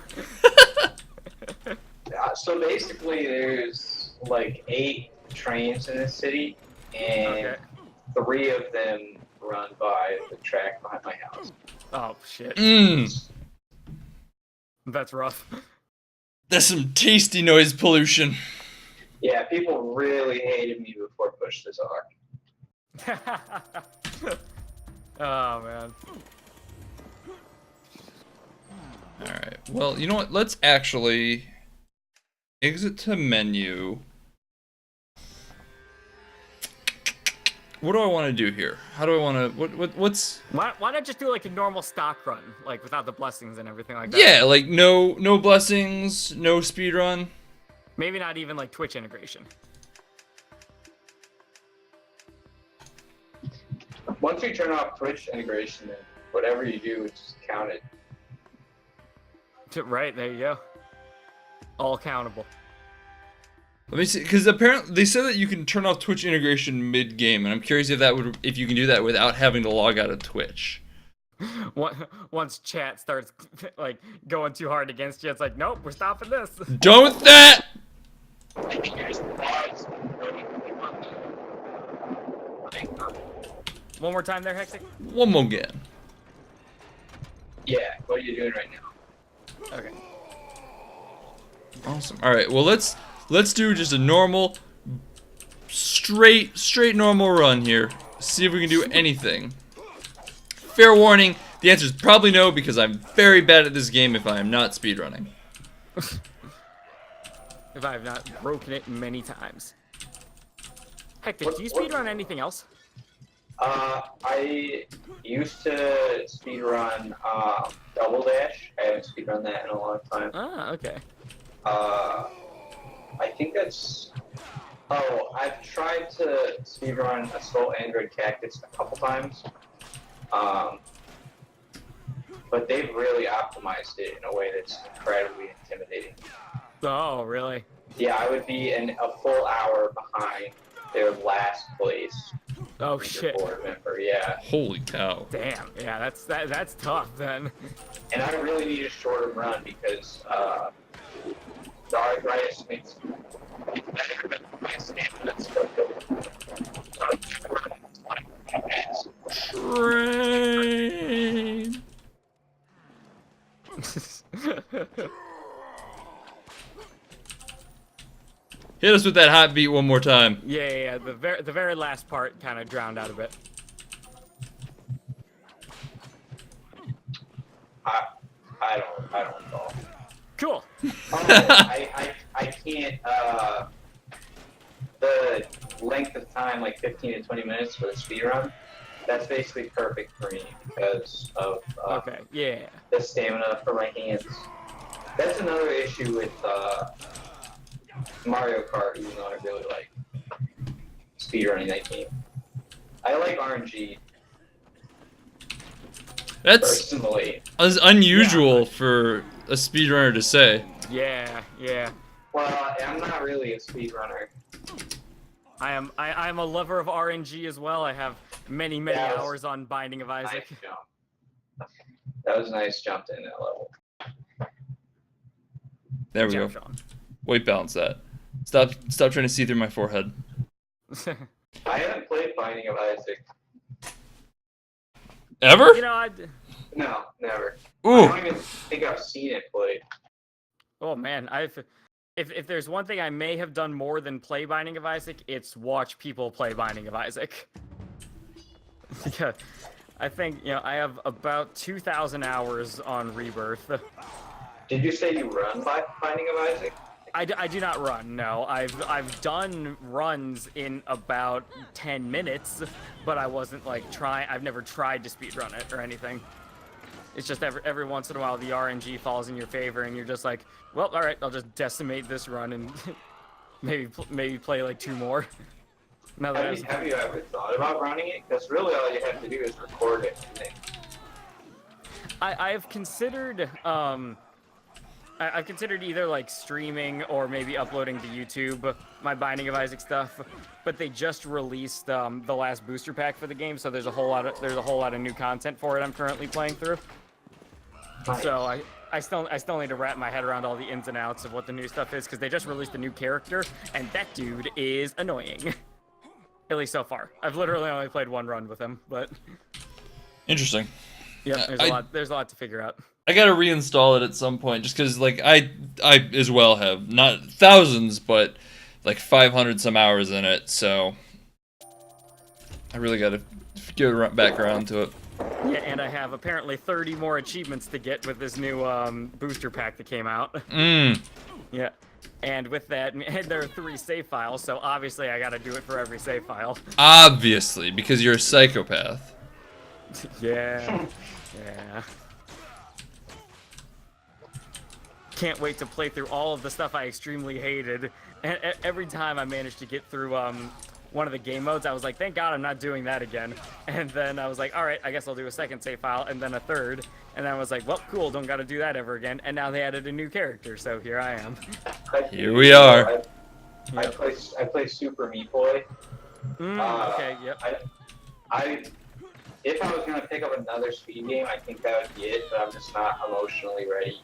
So basically, there's like 8 trains in this city, and Okay. 3 of them run by the track behind my house. Oh shit, Mmm. that's rough. That's some tasty noise pollution. Yeah, people really hated me before Push This R. Oh man. Alright, well, you know what? Let's actually exit to menu. What do I want to do here? How do I want to... What's... Why not just do like a normal stock run, like without the blessings and everything like that? Yeah, like no blessings, no speedrun. Maybe not even like Twitch integration. Once you turn off Twitch integration, then whatever you do is just counted. Right, there you go. All countable. Let me see, because apparently they said that you can turn off Twitch integration mid-game, and I'm curious if you can do that without having to log out of Twitch. Once chat starts like going too hard against you, it's like, nope, we're stopping this. Done with that! One more time there, Hectic. One more again. Yeah, what are you doing right now? Okay. Awesome. All right. Well, let's do just a normal, straight normal run here. See if we can do anything. Fair warning: the answer is probably no because I'm very bad at this game. If I am not speedrunning. If I have not broken it many times. Hectic, do you What- speedrun anything else? I used to speedrun Double Dash. I haven't speedrun that in a long time. Ah, okay. I think that's... Oh, I've tried to speedrun Assault Android Cactus a couple times. But they've really optimized it in a way that's incredibly intimidating. Oh, really? Yeah, I would be a full hour behind their last place Oh shit. board member, yeah. Holy cow! Damn. Yeah, that's tough then. And I really need a shorter run because the arthritis makes me better, but my stamina's still good. Train. Hit us with that hot beat one more time. Yeah. The very last part kind of drowned out a bit. I can't. The length of time, like 15 to 20 minutes for the speed run, that's basically perfect for me because of Okay, yeah. the stamina for ranking it. That's another issue with Mario Kart, even though I really like speedrunning that game. I like RNG That's personally. unusual for a speedrunner to say. Yeah, yeah. Well, I'm not really a speedrunner. I'm a lover of RNG as well. I have many That was- hours on Binding of Nice Isaac. jump. That was a nice jump in that level. There we Good go. job, Weight balance that. Stop trying to see through my forehead. Sean. I haven't played Binding of Isaac. Ever? You know, No, never. I Ooh. don't even think I've seen it played. oh man, if there's one thing I may have done more than play Binding of Isaac, it's watch people play Binding of Isaac. Yeah, I think, you know, I have about 2,000 hours on Rebirth. Did you say you run Binding of Isaac? I do not run, no. I've done runs in about 10 minutes, but I wasn't like I've never tried to speedrun it or anything. It's just every once in a while the RNG falls in your favor and you're just like, well, all right, I'll just decimate this run and maybe play like 2 more. Now that Have you ever thought about running it? Because really all you have to do is record it. I've considered I've considered either like streaming or maybe uploading to YouTube my Binding of Isaac stuff, but they just released the last booster pack for the game, so there's a whole lot of new content for it. I'm currently playing through. Nice. So I still need to wrap my head around all the ins and outs of what the new stuff is, because they just released a new character, and that dude is annoying. At least so far. I've literally only played 1 run with him, but Interesting. yeah, there's a lot to figure out. I gotta reinstall it at some point, just because like I as well have not thousands, but like 500 some hours in it, so I really gotta get back around to it. Yeah, and I have apparently 30 more achievements to get with this new booster pack that came out. Yeah, and with that, there are 3 save files, so obviously I gotta do it for every save file. Obviously, because you're a psychopath. Yeah, yeah. Can't wait to play through all of the stuff I extremely hated. And every time I managed to get through one of the game modes, I was like, thank God I'm not doing that again. And then I was like, all right, I guess I'll do a second save file, and then a third. And then I was like, well, cool, don't gotta do that ever again. And now they added a new character, so here I am. Here we are. I play Super Meat Boy. Okay, yep. If I was gonna pick up another speed game, I think that would be it. But I'm just not emotionally ready.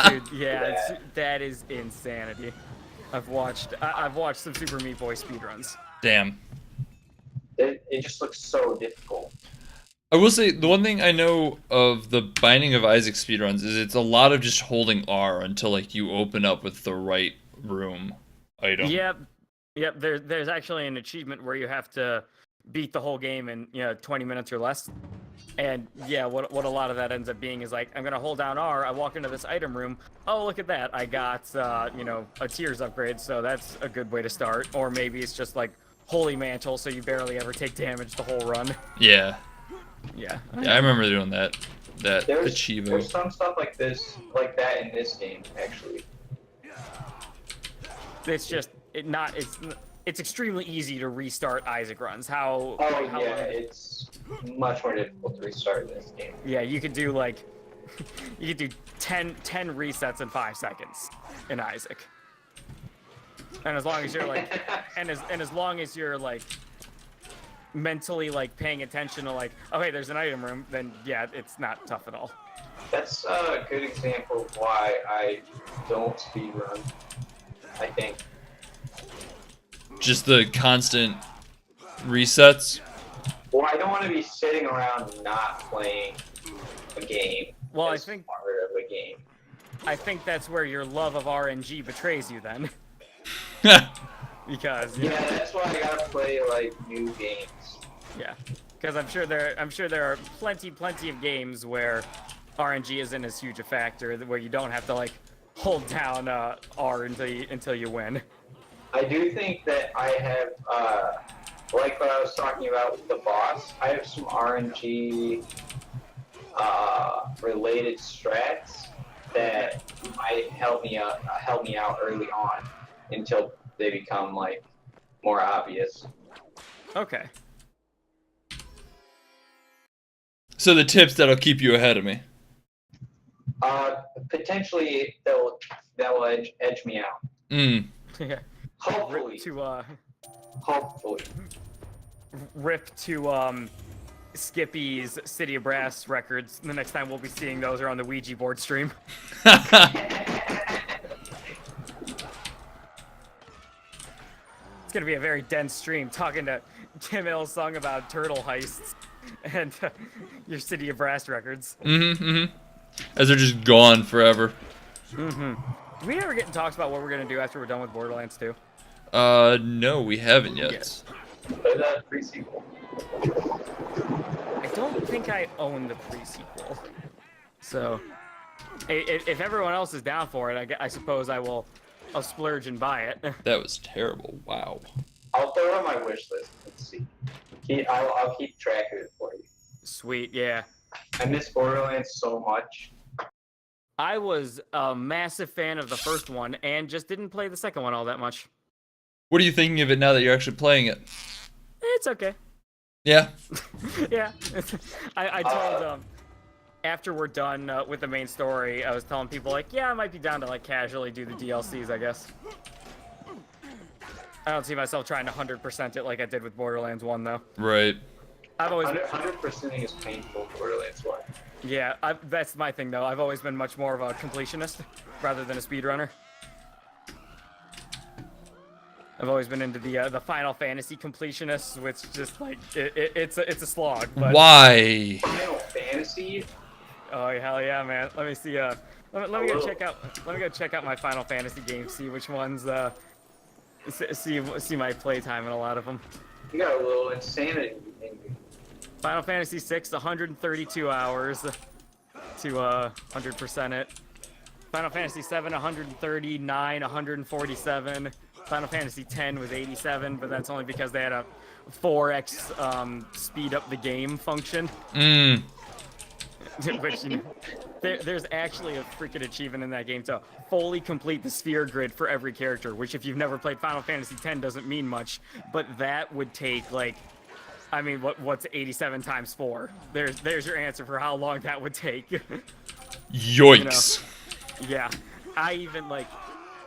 Dude, yeah, that is insanity. I've watched some Super Meat Boy speedruns. Damn. It just looks so difficult. I will say, the one thing I know of the Binding of Isaac speedruns is it's a lot of just holding R until like you open up with the right room item. Yep. There's actually an achievement where you have to beat the whole game in 20 minutes or less. And yeah, what a lot of that ends up being is like, I'm gonna hold down R, I walk into this item room, oh look at that, I got a Tears upgrade, so that's a good way to start. Or maybe it's just like Holy Mantle, so you barely ever take damage the whole run. Yeah. Yeah. Yeah, I remember doing that. There's There's achievement. some stuff like that in this game, actually. It's just it's extremely easy to restart Isaac runs. How Yeah, long? it's much more difficult to restart in this game. Yeah, you could do like 10 resets in 5 seconds in Isaac. And as long as you're like as long as you're like mentally like paying attention to like, okay, there's an item room, then yeah, it's not tough at all. That's a good example of why I don't speedrun, I think. Just the constant resets. Well, I don't want to be sitting around not playing a game. Well, as part of a game. I think that's where your love of RNG betrays you then. Because Yeah, that's why I gotta play like new games. yeah, because I'm sure there are plenty of games where RNG isn't as huge a factor, where you don't have to like hold down R until you win. I do think that I have, like what I was talking about with the boss, I have some RNG related strats that might help me out early on until they become like more obvious. So Okay. the tips that'll keep you ahead of me. Potentially that'll edge me out. Mm. Yeah. Hopefully. Hopefully. Rip to Skippy's City of Brass records. The next time we'll be seeing those are on the Ouija board stream. It's gonna be a very dense stream talking to Tim Il-sung about turtle heists and your City of Brass records. As they're just gone forever. Do we ever get in talks about what we're gonna do after we're done with Borderlands 2? No, we haven't yet. Yes. Play that pre-sequel. I don't think I own the pre-sequel. So, if everyone else is down for it, I suppose I'll splurge and buy it. That was terrible. Wow. I'll throw it on my wish list. Let's see. I'll keep track of it for you. Sweet, yeah. I miss Borderlands so much. I was a massive fan of the first one and just didn't play the second one all that much. What are you thinking of it now that you're actually playing it? It's okay. Yeah. Yeah. I told after we're done with the main story, I was telling people like, yeah, I might be down to like casually do the DLCs, I guess. I don't see myself trying to 100% it like I did with Borderlands 1 though. Right. I've always 100%ing is painful for Borderlands 1. Yeah, that's my thing though. I've always been much more of a completionist rather than a speedrunner. I've always been into the Final Fantasy completionists, which just like it's a slog. But... Why? Final Fantasy? Oh hell yeah, man! Let me see. Let me go check out. Let me go check out my Final Fantasy games. See which ones. See my playtime in a lot of them. You got a little insanity in you. Final Fantasy VI, 132 hours to 100% it. Final Fantasy VII, 139, 147. Final Fantasy X was 87, but that's only because they had a 4x speed up the game function. Which, you know, there's actually a freaking achievement in that game to fully complete the sphere grid for every character, which if you've never played Final Fantasy X doesn't mean much, but that would take like, I mean, what's 87 times 4? There's your answer for how long that would take. Yikes. You know? Yeah, I even like,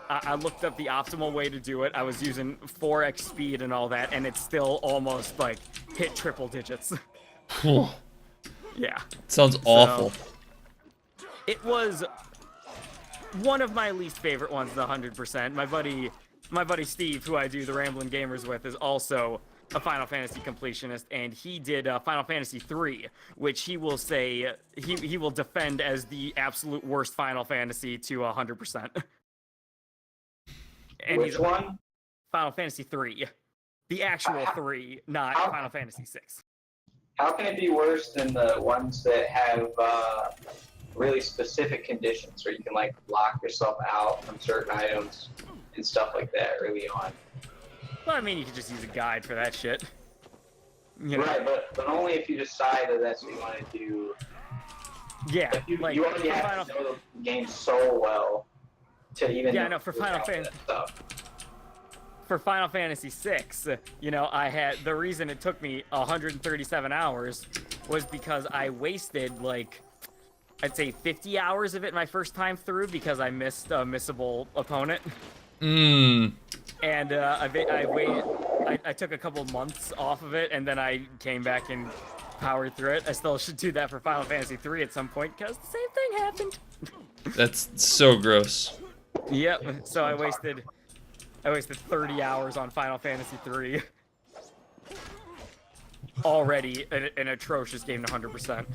I looked up the optimal way to do it. I was using 4x speed and all that, and it still almost like hit triple digits. Yeah. Sounds awful. It was one of my least favorite ones, the 100%. My buddy Steve, who I do the Ramblin' Gamers with, is also a Final Fantasy completionist, and he did Final Fantasy III, which he will say he will defend as the absolute worst Final Fantasy to 100%. And Which one? Final Fantasy III, the actual 3, not Final Fantasy VI. How can it be worse than the ones that have really specific conditions where you can like lock yourself out from certain items and stuff like that early on? Well, I mean, you could just use a guide for that shit. You know? Right, but only if you decide that that's what you want to do. Yeah, You like already have to know the game so well to even. Yeah, no, for Final Fantasy. For Final Fantasy VI, you know, I had the reason it took me 137 hours was because I wasted like, I'd say 50 hours of it my first time through because I missed a missable opponent. And I waited. I took a couple months off of it, and then I came back and powered through it. I still should do that for Final Fantasy III at some point because the same thing happened. That's so gross. Yep. So I wasted 30 hours on Final Fantasy III. Already an atrocious game to 100%.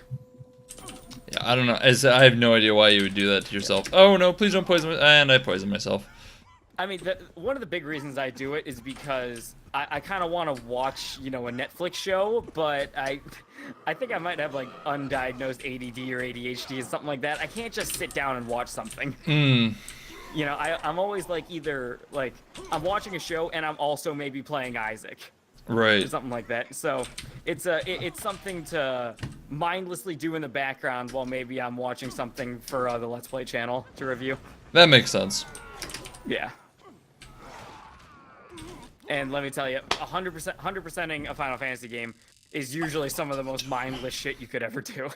Yeah, I don't know. I have no idea why you would do that to yourself. Oh no, please don't poison me. And I poisoned myself. I mean, one of the big reasons I do it is because I kind of want to watch, you know, a Netflix show, but I think I might have like undiagnosed ADD or ADHD or something like that. I can't just sit down and watch something. Hmm. You know, I'm always like either like I'm watching a show and I'm also maybe playing Isaac or Right. something like that. So it's something to mindlessly do in the background while maybe I'm watching something for the Let's Play channel to review. That makes sense. Yeah. And let me tell you, 100%ing a Final Fantasy game is usually some of the most mindless shit you could ever do.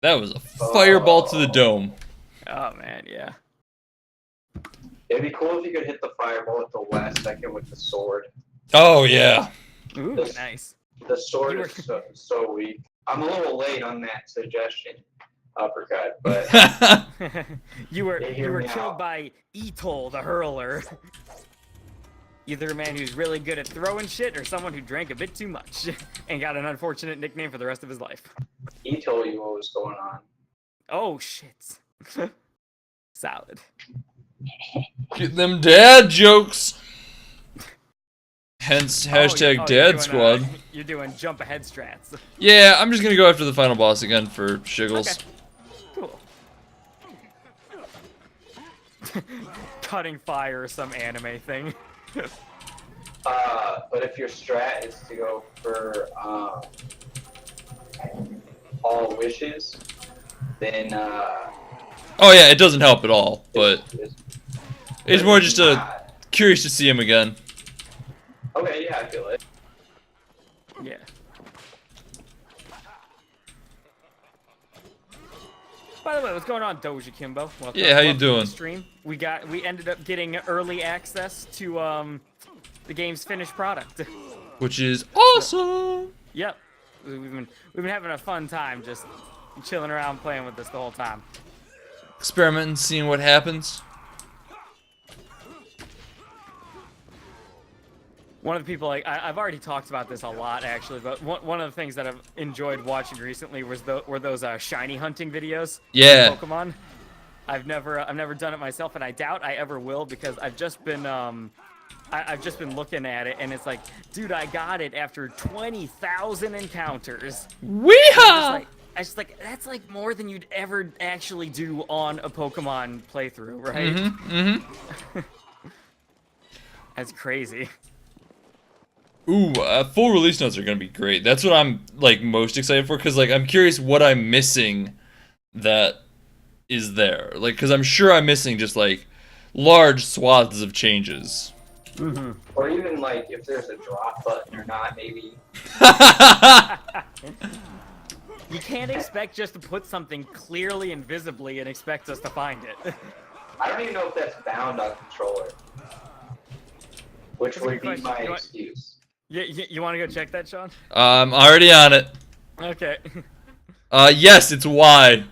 That was a fireball to the dome. Oh man, yeah. It'd be cool if you could hit the fireball at the last second with the sword. Oh yeah. Ooh, This- nice. The sword You were- is so weak. I'm a little late on that suggestion, uppercut, but you were They hear me killed out. by Etol the Hurler. Either a man who's really good at throwing shit or someone who drank a bit too much and got an unfortunate nickname for the rest of his life. he told you what was going on. Oh shit. Solid. Get them dad jokes. Hence hashtag you're dad doing, squad. You're doing jump ahead strats. Yeah, I'm just gonna go after the final boss again for shiggles. Okay. Cool. Cutting fire or some anime thing. But if your strat is to go for all wishes, then Oh yeah, it doesn't help at all, but it's more just not. curious to see him again. Okay, yeah, I feel it. Yeah. By the way, what's going on, Doja Kimbo? Welcome, Yeah, how you welcome to the doing? Stream. We ended up getting early access to the game's finished product. Which is awesome. Yep. We've been having a fun time just chilling around playing with this the whole time. Experimenting, seeing what happens. One of the people, like I've already talked about this a lot actually, but one of the things that I've enjoyed watching recently were those shiny hunting videos. Yeah. Pokemon. I've never done it myself, and I doubt I ever will because I've just been I've just been looking at it, and it's like, dude, I got it after 20,000 encounters. Weehaw! I just like that's like more than you'd ever actually do on a Pokemon playthrough, right? Mm-hmm. That's crazy. Ooh, full release notes are gonna be great. That's what I'm like most excited for, cause like I'm curious what I'm missing that is there. Like, cause I'm sure I'm missing just like large swaths of changes. Mm-hmm. Or even like if there's a drop button or not, maybe. You can't expect just to put something clearly and visibly and expect us to find it. I don't even know if that's bound on controller. Which That's a would good be question. my You know what? excuse. You want to go check that, Sean? I'm already on it. Okay. Yes, it's Y.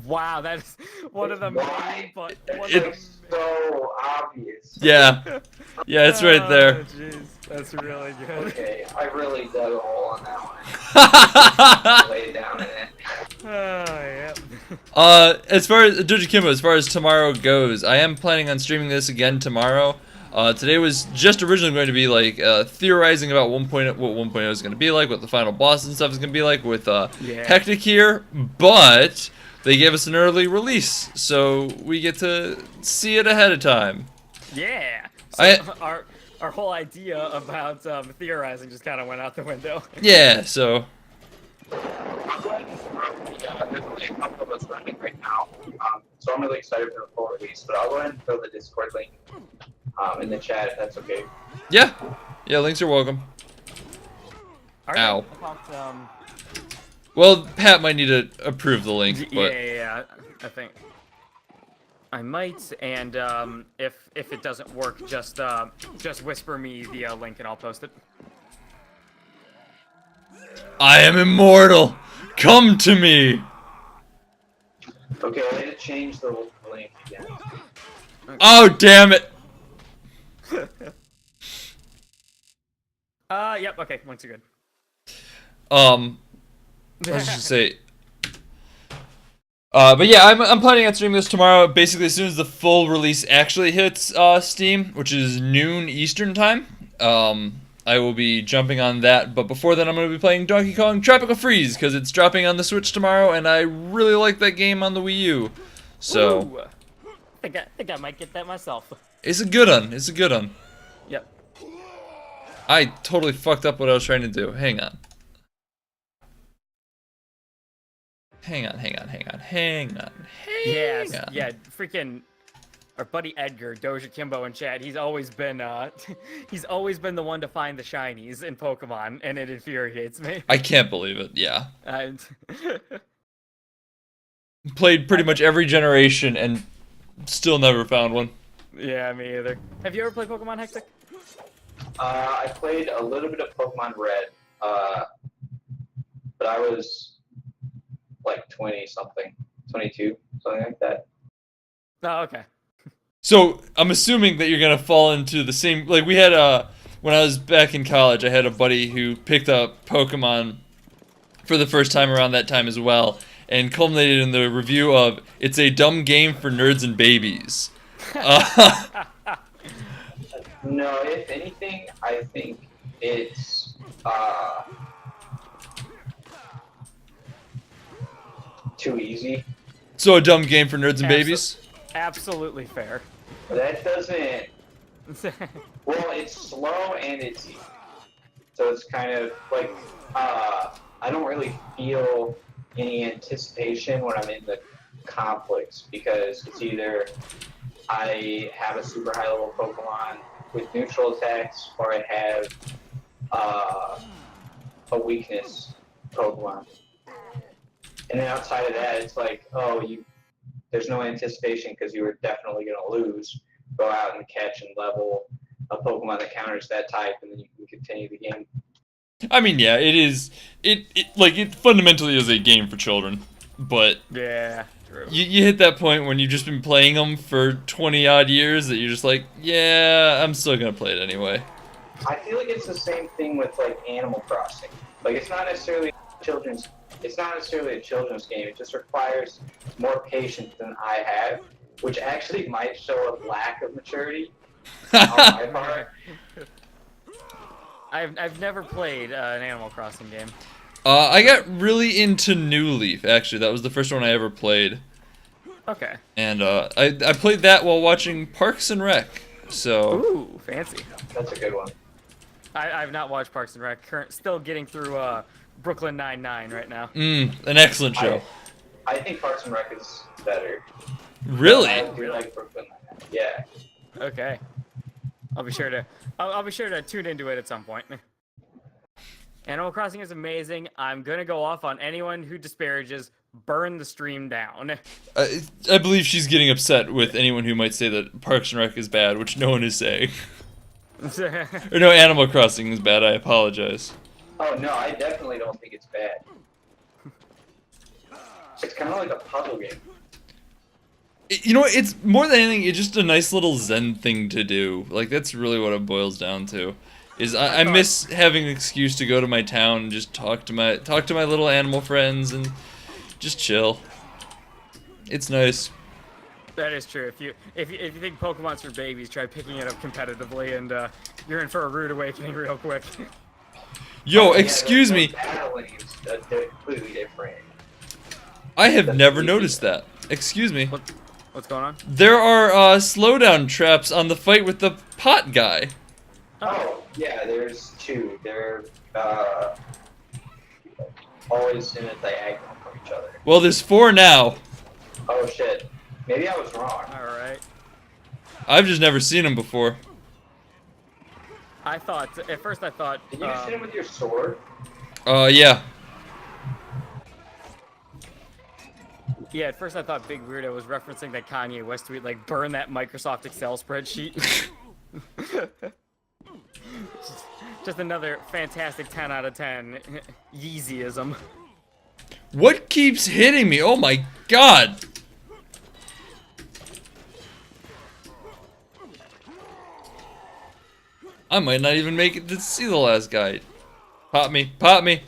Wow, that's one of the Why? main. But That's It- like so obvious. Yeah. Yeah, it's right there. Jeez, that's really good. Okay, I really dug a hole on that one. Lay down in it. Oh yeah. As far as Doja Kimbo, as far as tomorrow goes, I am planning on streaming this again tomorrow. Today was just originally going to be like theorizing about 1.0, what 1.0 is going to be like, what the final boss and stuff is going to be like with Hectic here, but they gave us an early release, so we get to see it ahead of time. Yeah. So our whole idea about theorizing just kind of went out the window. Yeah, so Yeah, there's only a couple of us running right now. So I'm really excited for the full release, but I'll go ahead and throw the Discord link in the chat if that's okay. yeah, links are welcome. All right, Ow. about, Well, Pat might need to approve the link, but yeah, I think I might, and if it doesn't work, just whisper me the link and I'll post it. I am immortal. Come to me. Okay, I had to change the link again. Oh, damn it. Yep, okay, links are good. I was just gonna say, But yeah, I'm planning on streaming this tomorrow. Basically, as soon as the full release actually hits Steam, which is noon Eastern time, I will be jumping on that. But before then, I'm going to be playing Donkey Kong Tropical Freeze because it's dropping on the Switch tomorrow, and I really like that game on the Wii U. So Ooh. I think I might get that myself. it's a good one. It's a good one. Yep. I totally fucked up what I was trying to do. Hang on. Hang on. Yeah, freaking our buddy Edgar, Doja Kimbo in chat, he's always been he's always been the one to find the shinies in Pokemon, and it infuriates me. I can't believe it. Yeah. And Played pretty much every generation and still never found one. yeah, me either. Have you ever played Pokemon Hectic? I played a little bit of Pokemon Red, but I was like 20 something, 22, something like that. Oh, okay. So I'm assuming that you're gonna fall into the same. Like we had when I was back in college, I had a buddy who picked up Pokemon for the first time around that time as well, and culminated in the review of "It's a dumb game for nerds and babies." No, if anything, I think it's too easy. So a dumb game for nerds and babies. Absolutely fair. That doesn't. Well, it's slow and it's easy. So it's kind of like I don't really feel any anticipation when I'm in the conflicts because it's either I have a super high level Pokemon with neutral attacks or I have a weakness Pokemon. And then outside of that, it's like, oh, there's no anticipation because you were definitely going to lose. Go out and catch and level a Pokemon that counters that type, and then you can continue the game. I mean, yeah, it is. It fundamentally is a game for children, but Yeah, true. you hit that point when you've just been playing them for 20 odd years that you're just like, yeah, I'm still gonna play it anyway. I feel like it's the same thing with like Animal Crossing. Like it's not necessarily a children's game. It just requires more patience than I have, which actually might show a lack of maturity on my part. I've never played an Animal Crossing game. I got really into New Leaf, actually. That was the first one I ever played. Okay. And I played that while watching Parks and Rec. So Ooh, fancy. That's a good one. I've not watched Parks and Rec. Still getting through Brooklyn Nine-Nine right now. an excellent show. I think Parks and Rec is better. Really? I do like Brooklyn Nine-Nine. Yeah. Okay. I'll be sure to tune into it at some point. Animal Crossing is amazing. I'm gonna go off on anyone who disparages. Burn the stream down. I believe she's getting upset with anyone who might say that Parks and Rec is bad, which no one is saying. Or no, Animal Crossing is bad. I apologize. Oh no, I definitely don't think it's bad. It's kind of like a puzzle game. You know what? It's more than anything, it's just a nice little zen thing to do. Like, that's really what it boils down to. Is I miss having an excuse to go to my town and just talk to my little animal friends and just chill. It's nice. That is true. If you think Pokemon's for babies, try picking it up competitively, and you're in for a rude awakening real quick. Yo, Yeah, excuse the me. battling is they're completely different. I have never noticed that. Excuse me. What's going on? There are slowdown traps on the fight with the pot guy. Oh, yeah, there's two. They're always in a diagonal from each other. Well, there's 4 now. Oh shit. Maybe I was wrong. Alright. I've just never seen them before. At first I thought... Did you just hit him with your sword? Yeah. Yeah, at first I thought Big Weirdo was referencing that Kanye West tweet, like, burn that Microsoft Excel spreadsheet. just another fantastic 10 out of 10 Yeezyism. What keeps hitting me? Oh my god. I might not even make it to see the last guy. Pop me. Pop me.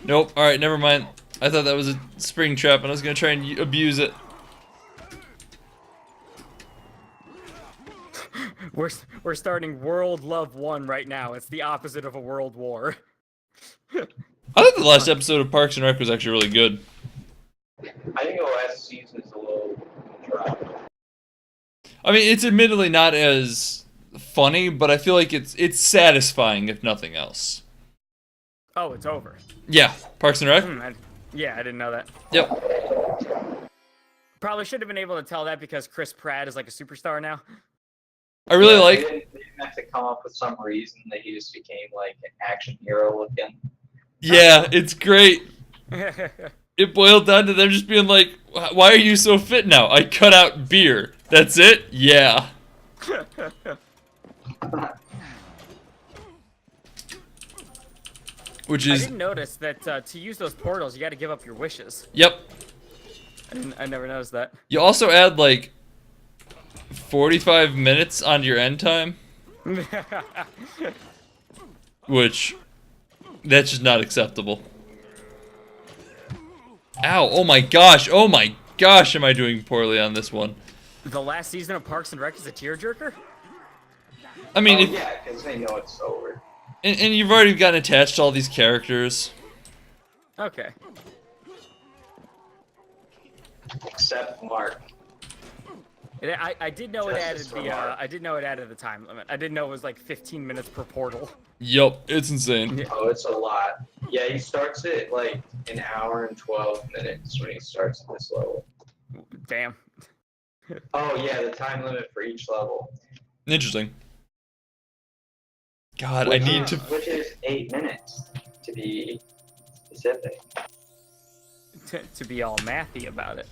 Nope. Alright, never mind. I thought that was a spring trap, and I was gonna try and abuse it. We're starting World Love 1 right now. It's the opposite of a world war. I thought the last episode of Parks and Rec was actually really good. I think the last season is a little dry. I mean, it's admittedly not as funny, but I feel like it's satisfying if nothing else. Oh, it's over. Yeah, Parks and Rec. Yeah, I didn't know that. Yep. Probably should have been able to tell that because Chris Pratt is like a superstar now. I really They like. didn't have to come up with some reason that he just became like an action hero looking. Yeah, it's great. It boiled down to them just being like, "Why are you so fit now?" I cut out beer. That's it. Yeah. Which I is. didn't notice that to use those portals, you got to give up your wishes. Yep. I never noticed that. You also add like 45 minutes onto your end time, which that's just not acceptable. Ow, oh my gosh, am I doing poorly on this one? The last season of Parks and Rec is a tearjerker? I mean, if, Yeah, because they know it's over. and you've already gotten attached to all these characters. Okay. Except Mark. I did know it added Justice for the Mark. I did know it added the time limit. I didn't know it was like 15 minutes per portal. Yup, it's insane. Yeah. Oh, it's a lot. Yeah, he starts at like an hour and 12 minutes when he starts at this level. Damn. Oh yeah, the time limit for each level. Interesting. God, I need to. Which is 8 minutes to be specific. To be all mathy about it.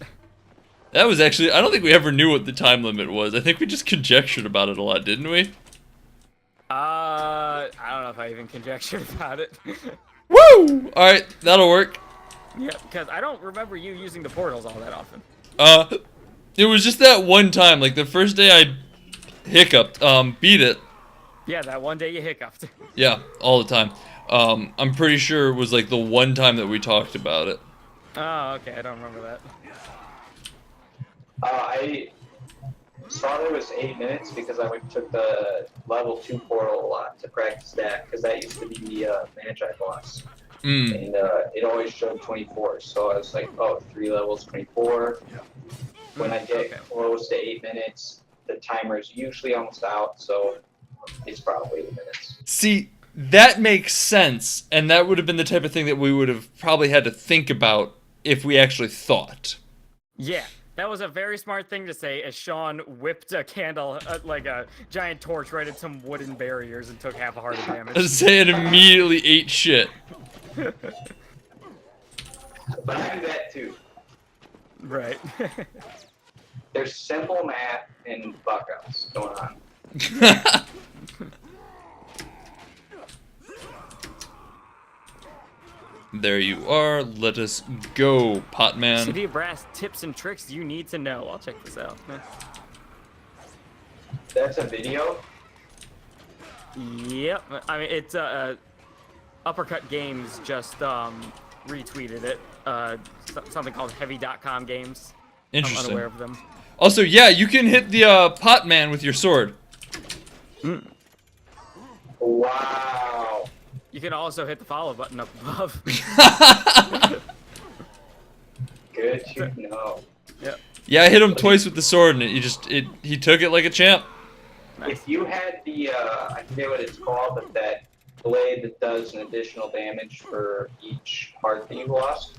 That was actually. I don't think we ever knew what the time limit was. I think we just conjectured about it a lot, didn't we? I don't know if I even conjectured about it. Woo! Alright, that'll work. Yeah, because I don't remember you using the portals all that often. It was just that one time, like the first day I hiccuped, beat it. Yeah, that one day you hiccuped. Yeah, all the time. I'm pretty sure it was like the one time that we talked about it. Oh, okay, I don't remember that. I saw there was 8 minutes because I took the level 2 portal a lot to practice that because that used to be the Magi boss. And it always showed 24, so I was like, oh, 3 levels, 24. When I get close to 8 minutes, the timer is usually almost out, so it's probably 8 minutes. See, that makes sense, and that would have been the type of thing that we would have probably had to think about if we actually thought. Yeah, that was a very smart thing to say as Sean whipped a candle, like a giant torch, right at some wooden barriers and took half a heart of I was damage. saying immediately ate shit. But I do that too. Right. There's simple math and fuck-ups going on. There you are. Let us go, Potman. City of Brass tips and tricks you need to know. I'll check this out. That's a video? Yep. I mean, it's Uppercut Games just retweeted it. Something called Heavy.com Games. I'm Interesting. unaware of them. Also, yeah, you can hit the Potman with your sword. Wow. You can also hit the follow button up above. Good to know. Yep. Yeah, I hit him twice with the sword, and he took it like a champ. Nice. If you had the, I forget what it's called, but that blade that does an additional damage for each heart that you lost.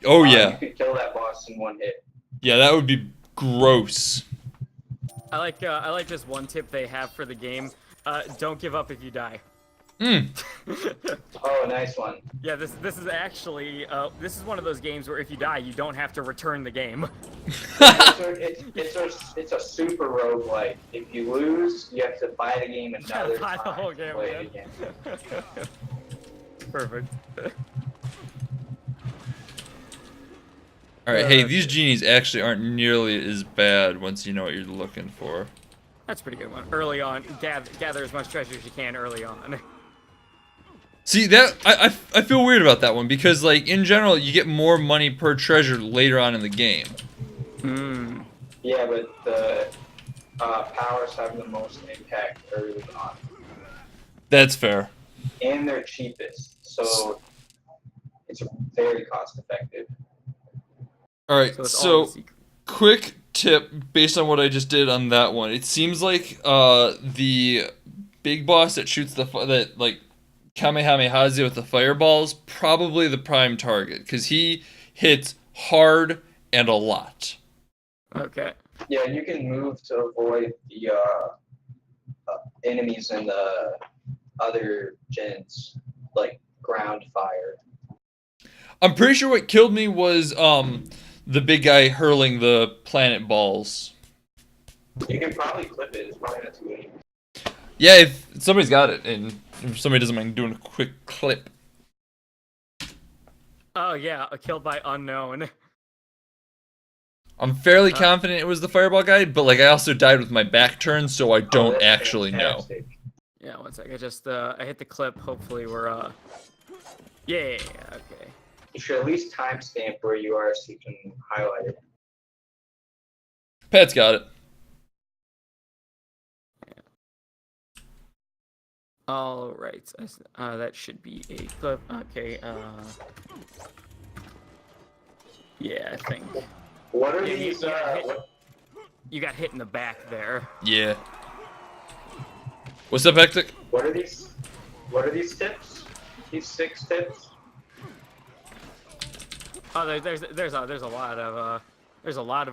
Oh You yeah, could kill that boss in one hit. yeah, that would be gross. I like this one tip they have for the game. Don't give up if you die. Oh, nice one. Yeah, this is actually this is one of those games where if you die, you don't have to return the game. It's a super roguelike. If you lose, you have to buy the game another Buy the time whole to game play it again. again. Perfect. All right, hey, these genies actually aren't nearly as bad once you know what you're looking for. That's a pretty good one. Early on, gather as much treasure as you can early on. See that I feel weird about that one because like in general you get more money per treasure later on in the game. Hmm. Yeah, but the powers have the most impact early on, That's fair. and they're cheapest, so it's very cost effective. All right, So it's all so the secret. quick tip based on what I just did on that one. It seems like the big boss that shoots that like Kamehameha with the fireballs probably the prime target because he hits hard and a lot. Okay. Yeah, you can move to avoid the enemies in the other gens, like ground fire. I'm pretty sure what killed me was the big guy hurling the planet balls. You can probably clip it. It's probably not too late. Yeah, if somebody's got it, and if somebody doesn't mind doing a quick clip. Oh yeah, killed by unknown. I'm fairly confident it was the fireball guy, but like I also died with my back turned, so I don't that's actually know. fantastic. Yeah, one sec. I just I hit the clip. Hopefully we're yeah. Okay. You should at least timestamp where you are so you can highlight it. Pat's got it. All right. That should be a clip. Okay. Yeah, I think. What are Yeah, these? You got hit in the back there. Yeah. What's up, Hectic? What are these? What are these tips? These 6 tips? Oh, there's a lot of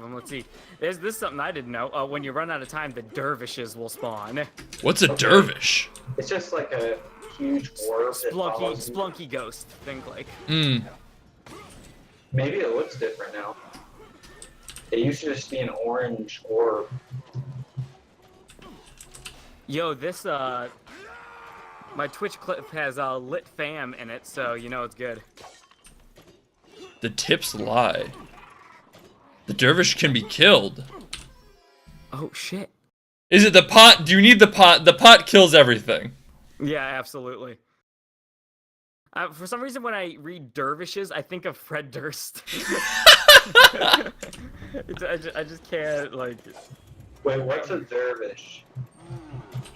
them. Let's see. This is something I didn't know. When you run out of time, the dervishes will spawn. What's a dervish? It's just like a huge orb that follows you. Splunky ghost. Think like. Maybe it looks different now. It used to just be an orange orb. Yo, this my Twitch clip has lit fam in it, so you know it's good. The tips lie. The dervish can be killed. Oh shit. Is it the pot? Do you need the pot? The pot kills everything. Yeah, absolutely. For some reason, when I read dervishes, I think of Fred Durst. I just can't like. Wait, what's a dervish?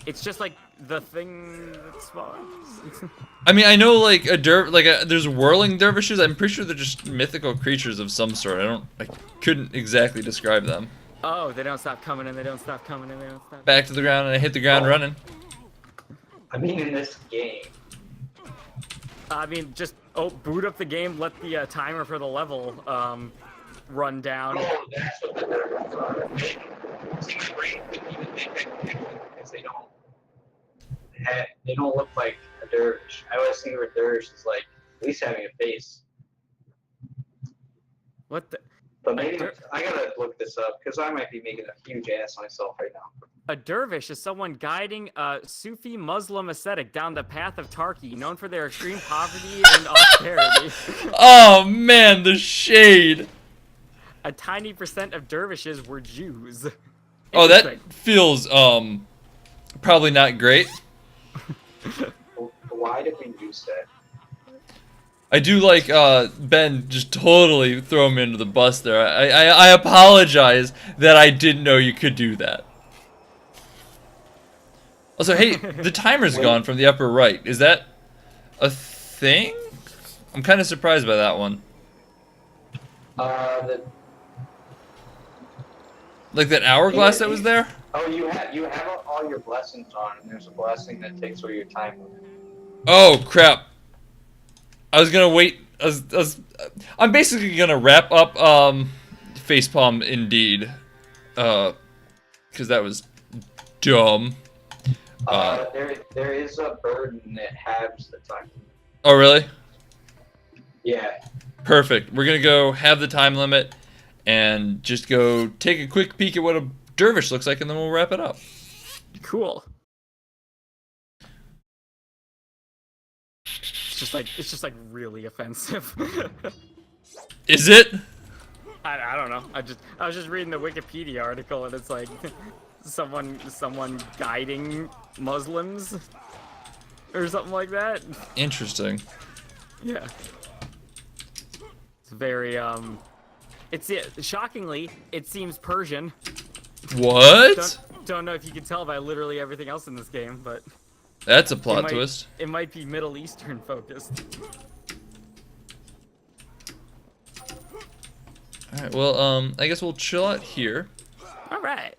It's just like the thing that spawns. I mean, I know like there's whirling dervishes. I'm pretty sure they're just mythical creatures of some sort. I couldn't exactly describe them. Oh, they don't stop coming and they don't stop coming and they don't stop. Back to the ground and I hit the ground running. I mean, in this game. I mean, just boot up the game, let the timer for the level run down. Oh, that's what the dervishes are. See, my brain couldn't even make that connection because they don't look like a dervish. I always think of a dervish as like at least having a face. What the? But maybe I gotta look this up because I might be making a huge ass myself right now. A dervish is someone guiding a Sufi Muslim ascetic down the path of Tarki, known for their extreme poverty and austerity. Oh man, the shade. A tiny percent of dervishes were Jews. Oh, that feels probably not great. Why did we use that? I do like Ben just totally throw him into the bus there. I apologize that I didn't know you could do that. Also, hey, the timer's gone from the upper right. Is that a thing? I'm kind of surprised by that one. Like that hourglass that was there? Oh, you have all your blessings on, and there's a blessing that takes away your time limit. Oh crap! I was gonna wait. I'm basically gonna wrap up facepalm indeed, because that was dumb. There is a burden that halves the time. Oh really? Yeah. Perfect. We're gonna go have the time limit, and just go take a quick peek at what a dervish looks like, and then we'll wrap it up. Cool. It's just like really offensive. Is it? I don't know. I was just reading the Wikipedia article and it's like someone guiding Muslims or something like that. Interesting. Yeah. It's very shockingly, it seems Persian. What? Don't know if you can tell by literally everything else in this game, but That's a plot twist. it might be Middle Eastern focused. Alright, well, I guess we'll chill out here. All right.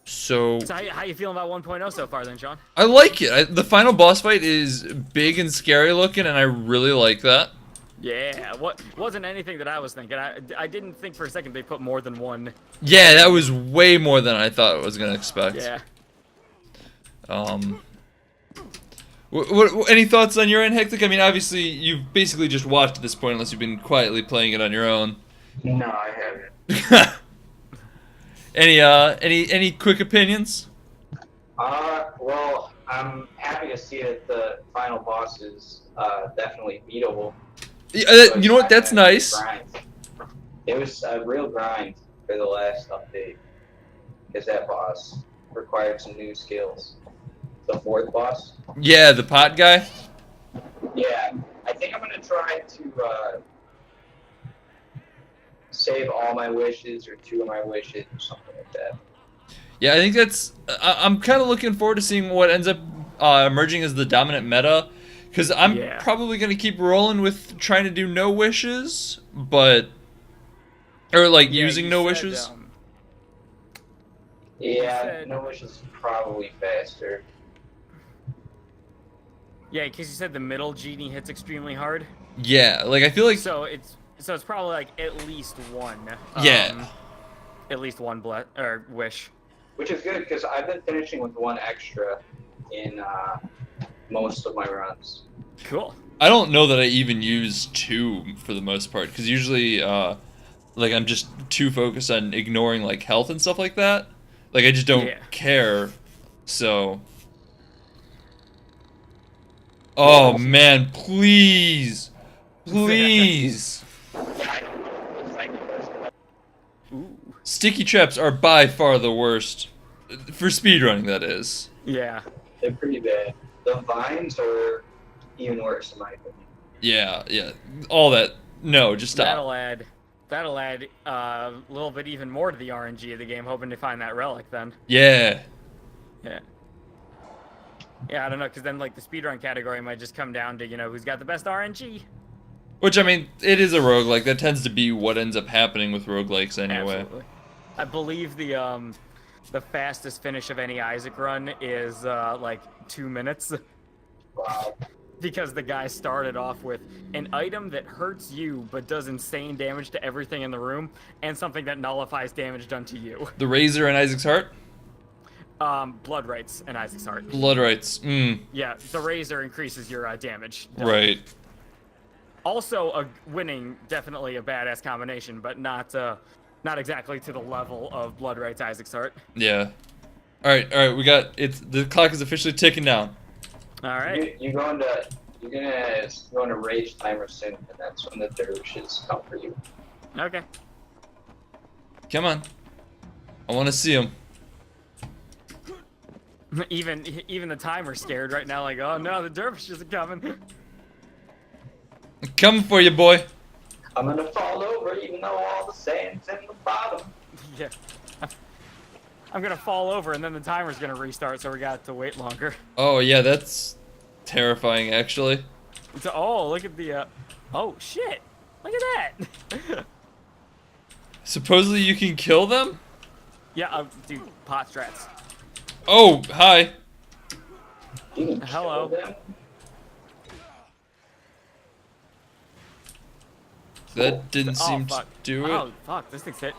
So So how you feeling about 1.0 so far then, Sean? I like it. The final boss fight is big and scary looking, and I really like that. Yeah, wasn't anything that I was thinking. I didn't think for a second they put more than one. Yeah, that was way more than I thought I was gonna expect. Yeah. Any thoughts on your end, Hectic? I mean, obviously you've basically just watched at this point, unless you've been quietly playing it on your own. No, I haven't. Any quick opinions? Well, I'm happy to see that the final boss is definitely beatable. You know what? That's nice. It was a real grind for the last update, because that boss required some new skills. The fourth boss. Yeah, the pot guy. Yeah, I think I'm gonna try to save all my wishes or 2 of my wishes or something like that. Yeah, I think that's. I'm kind of looking forward to seeing what ends up emerging as the dominant meta, because I'm probably gonna keep rolling with trying to do no wishes, but or like using no wishes. Yeah, no wishes is probably faster. Yeah, because you said the middle genie hits extremely hard. Yeah, like I feel like So it's probably like at least one. Yeah. At least one wish. Which is good, because I've been finishing with 1 extra in most of my runs. Cool. I don't know that I even use 2 for the most part, because usually like I'm just too focused on ignoring like health and stuff like that. Like I just don't care. So. Oh man, please. Please. Sticky traps are by far the worst. For speedrunning, that is. Yeah. They're pretty bad. The vines are even worse, in my opinion. Yeah. All that. No, just stop. That'll add a little bit even more to the RNG of the game, hoping to find that relic then. Yeah. Yeah, I don't know, because then like the speedrun category might just come down to, who's got the best RNG. Which, I mean, it is a roguelike. That tends to be what ends up happening with roguelikes anyway. Absolutely. I believe the fastest finish of any Isaac run is like 2 minutes. Wow. Because the guy started off with an item that hurts you but does insane damage to everything in the room, and something that nullifies damage done to you. The Razor and Isaac's Heart? Blood Rights and Isaac's Heart. Blood Rights. Yeah, the Razor increases your damage. Right. Also, winning, definitely a badass combination, but not exactly to the level of Blood Rights Isaac's Heart. Yeah. All right. We got it. The clock is officially ticking down. All right. You're gonna go into rage timer soon, and that's when the dervishes come for you. Okay. Come on. I want to see him. Even the timer's scared right now. Like, oh no, the dervishes are coming. I'm coming for you, boy. I'm gonna fall over, even though all the sand's in the bottom. Yeah. I'm gonna fall over, and then the timer's gonna restart, so we got to wait longer. Oh yeah, that's terrifying, actually. So, oh, look at the. Oh shit! Look at that. Supposedly you can kill them? Yeah, dude, pot strats. Oh, hi. Hello. That didn't seem to do it. Oh fuck! This thing's hit.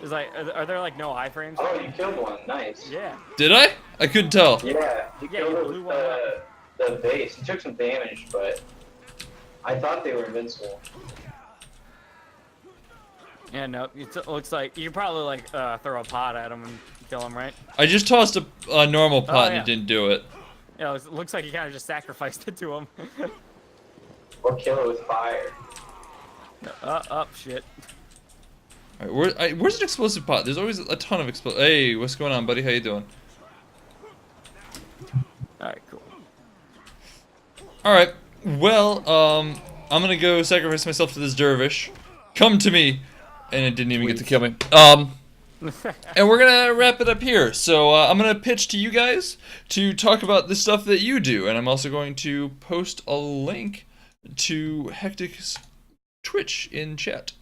Is like, are there like no iframes? Oh, you killed one. Nice. Yeah. Did I? I couldn't tell. Yeah, you killed it with the base. You took some damage, but I thought they were invincible. Yeah, no, it looks like you could probably like throw a pot at him and kill him, right? I just tossed a normal pot and it didn't do it. Yeah, it looks like you kind of just sacrificed it to him. Or kill it with fire. Shit. All right, where's an explosive pot? There's always a ton of explosive. Hey, what's going on, buddy? How you doing? All right, cool. All right. Well, I'm gonna go sacrifice myself to this dervish. Come to me, and it didn't even get to kill me. And we're gonna wrap it up here. So I'm gonna pitch to you guys to talk about the stuff that you do, and I'm also going to post a link to Hectic's Twitch in chat.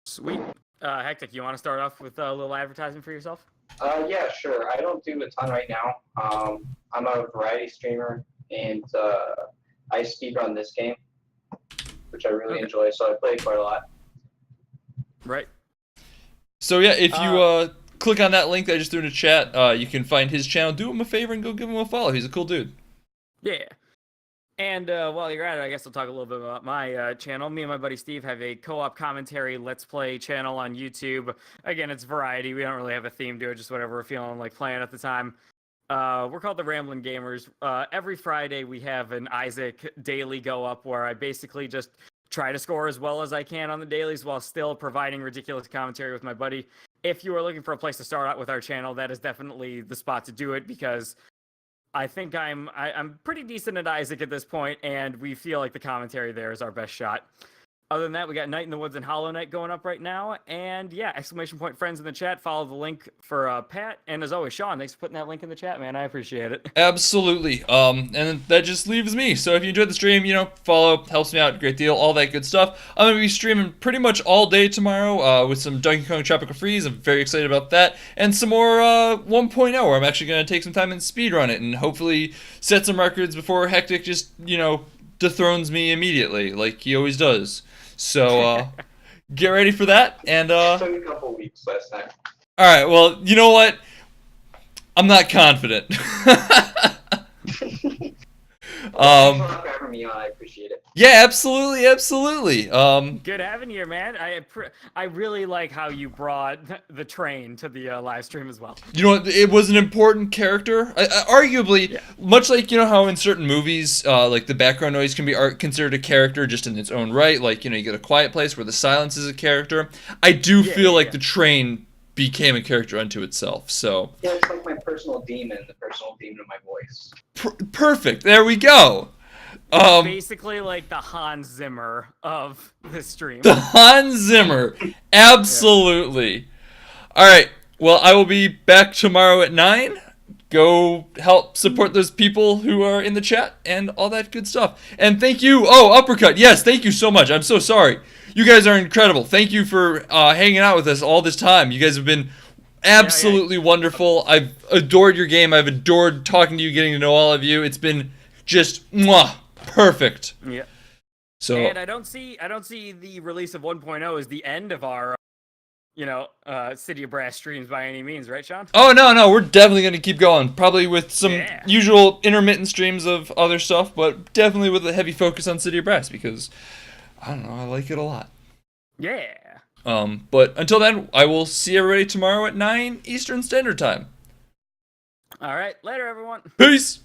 Sweet. Hectic, you want to start off with a little advertising for yourself? Yeah, sure. I don't do a ton right now. I'm a variety streamer, and I speedrun this game, which I really enjoy, so I play it quite a lot. Right. So yeah, if you click on that link that I just threw in the chat, you can find his channel. Do him a favor and go give him a follow. He's a cool dude. Yeah. And while you're at it, I guess I'll talk a little bit about my channel. Me and my buddy Steve have a co-op commentary Let's Play channel on YouTube. Again, it's variety. We don't really have a theme to it, just whatever we're feeling like playing at the time. We're called the Ramblin' Gamers. Every Friday, we have an Isaac daily go up where I basically just try to score as well as I can on the dailies while still providing ridiculous commentary with my buddy. If you are looking for a place to start out with our channel, that is definitely the spot to do it, because I think I'm pretty decent at Isaac at this point, and we feel like the commentary there is our best shot. Other than that, we got Night in the Woods and Hollow Knight going up right now. And yeah, exclamation point friends in the chat. Follow the link for Pat. And as always, Sean, thanks for putting that link in the chat, man. I appreciate it. Absolutely. And that just leaves me. So if you enjoyed the stream, follow, helps me out a great deal, all that good stuff. I'm going to be streaming pretty much all day tomorrow with some Donkey Kong Tropical Freeze. I'm very excited about that. And some more 1.0 where I'm actually going to take some time and speedrun it and hopefully set some records before Hectic just, dethrones me immediately like he always does. So, get ready for that, and, It took a couple weeks last time. Alright, well, you know what? I'm not confident. Thanks a lot for having me on, I appreciate it. Yeah, absolutely. Good having you here, man. I really like how you brought the train to the live stream as well. You know what? It was an important character. Arguably, much like, how in certain movies, like the background noise can be considered a character just in its own right. Like, you get A Quiet Place where the silence is a character. I do feel like the train became a character unto itself, so. Yeah, it's like my personal demon, the personal demon of my voice. Perfect. There we go. Basically like the Hans Zimmer of the stream. The Hans Zimmer. Absolutely. All right. Well, I will be back tomorrow at 9. Go help support those people who are in the chat and all that good stuff. And thank you. Oh, Uppercut. Yes, thank you so much. I'm so sorry. You guys are incredible. Thank you for hanging out with us all this time. You guys have been absolutely wonderful. I've adored your game. I've adored talking to you, getting to know all of you. It's been just perfect. Yeah. So, and I don't see the release of 1.0 as the end of our City of Brass streams by any means, right, Sean? Oh, no, we're definitely going to keep going. Probably with some usual intermittent streams of other stuff, but definitely with a heavy focus on City of Brass because, I don't know, I like it a lot. Yeah. But until then, I will see everybody tomorrow at 9 Eastern Standard Time. All right, later, everyone. Peace!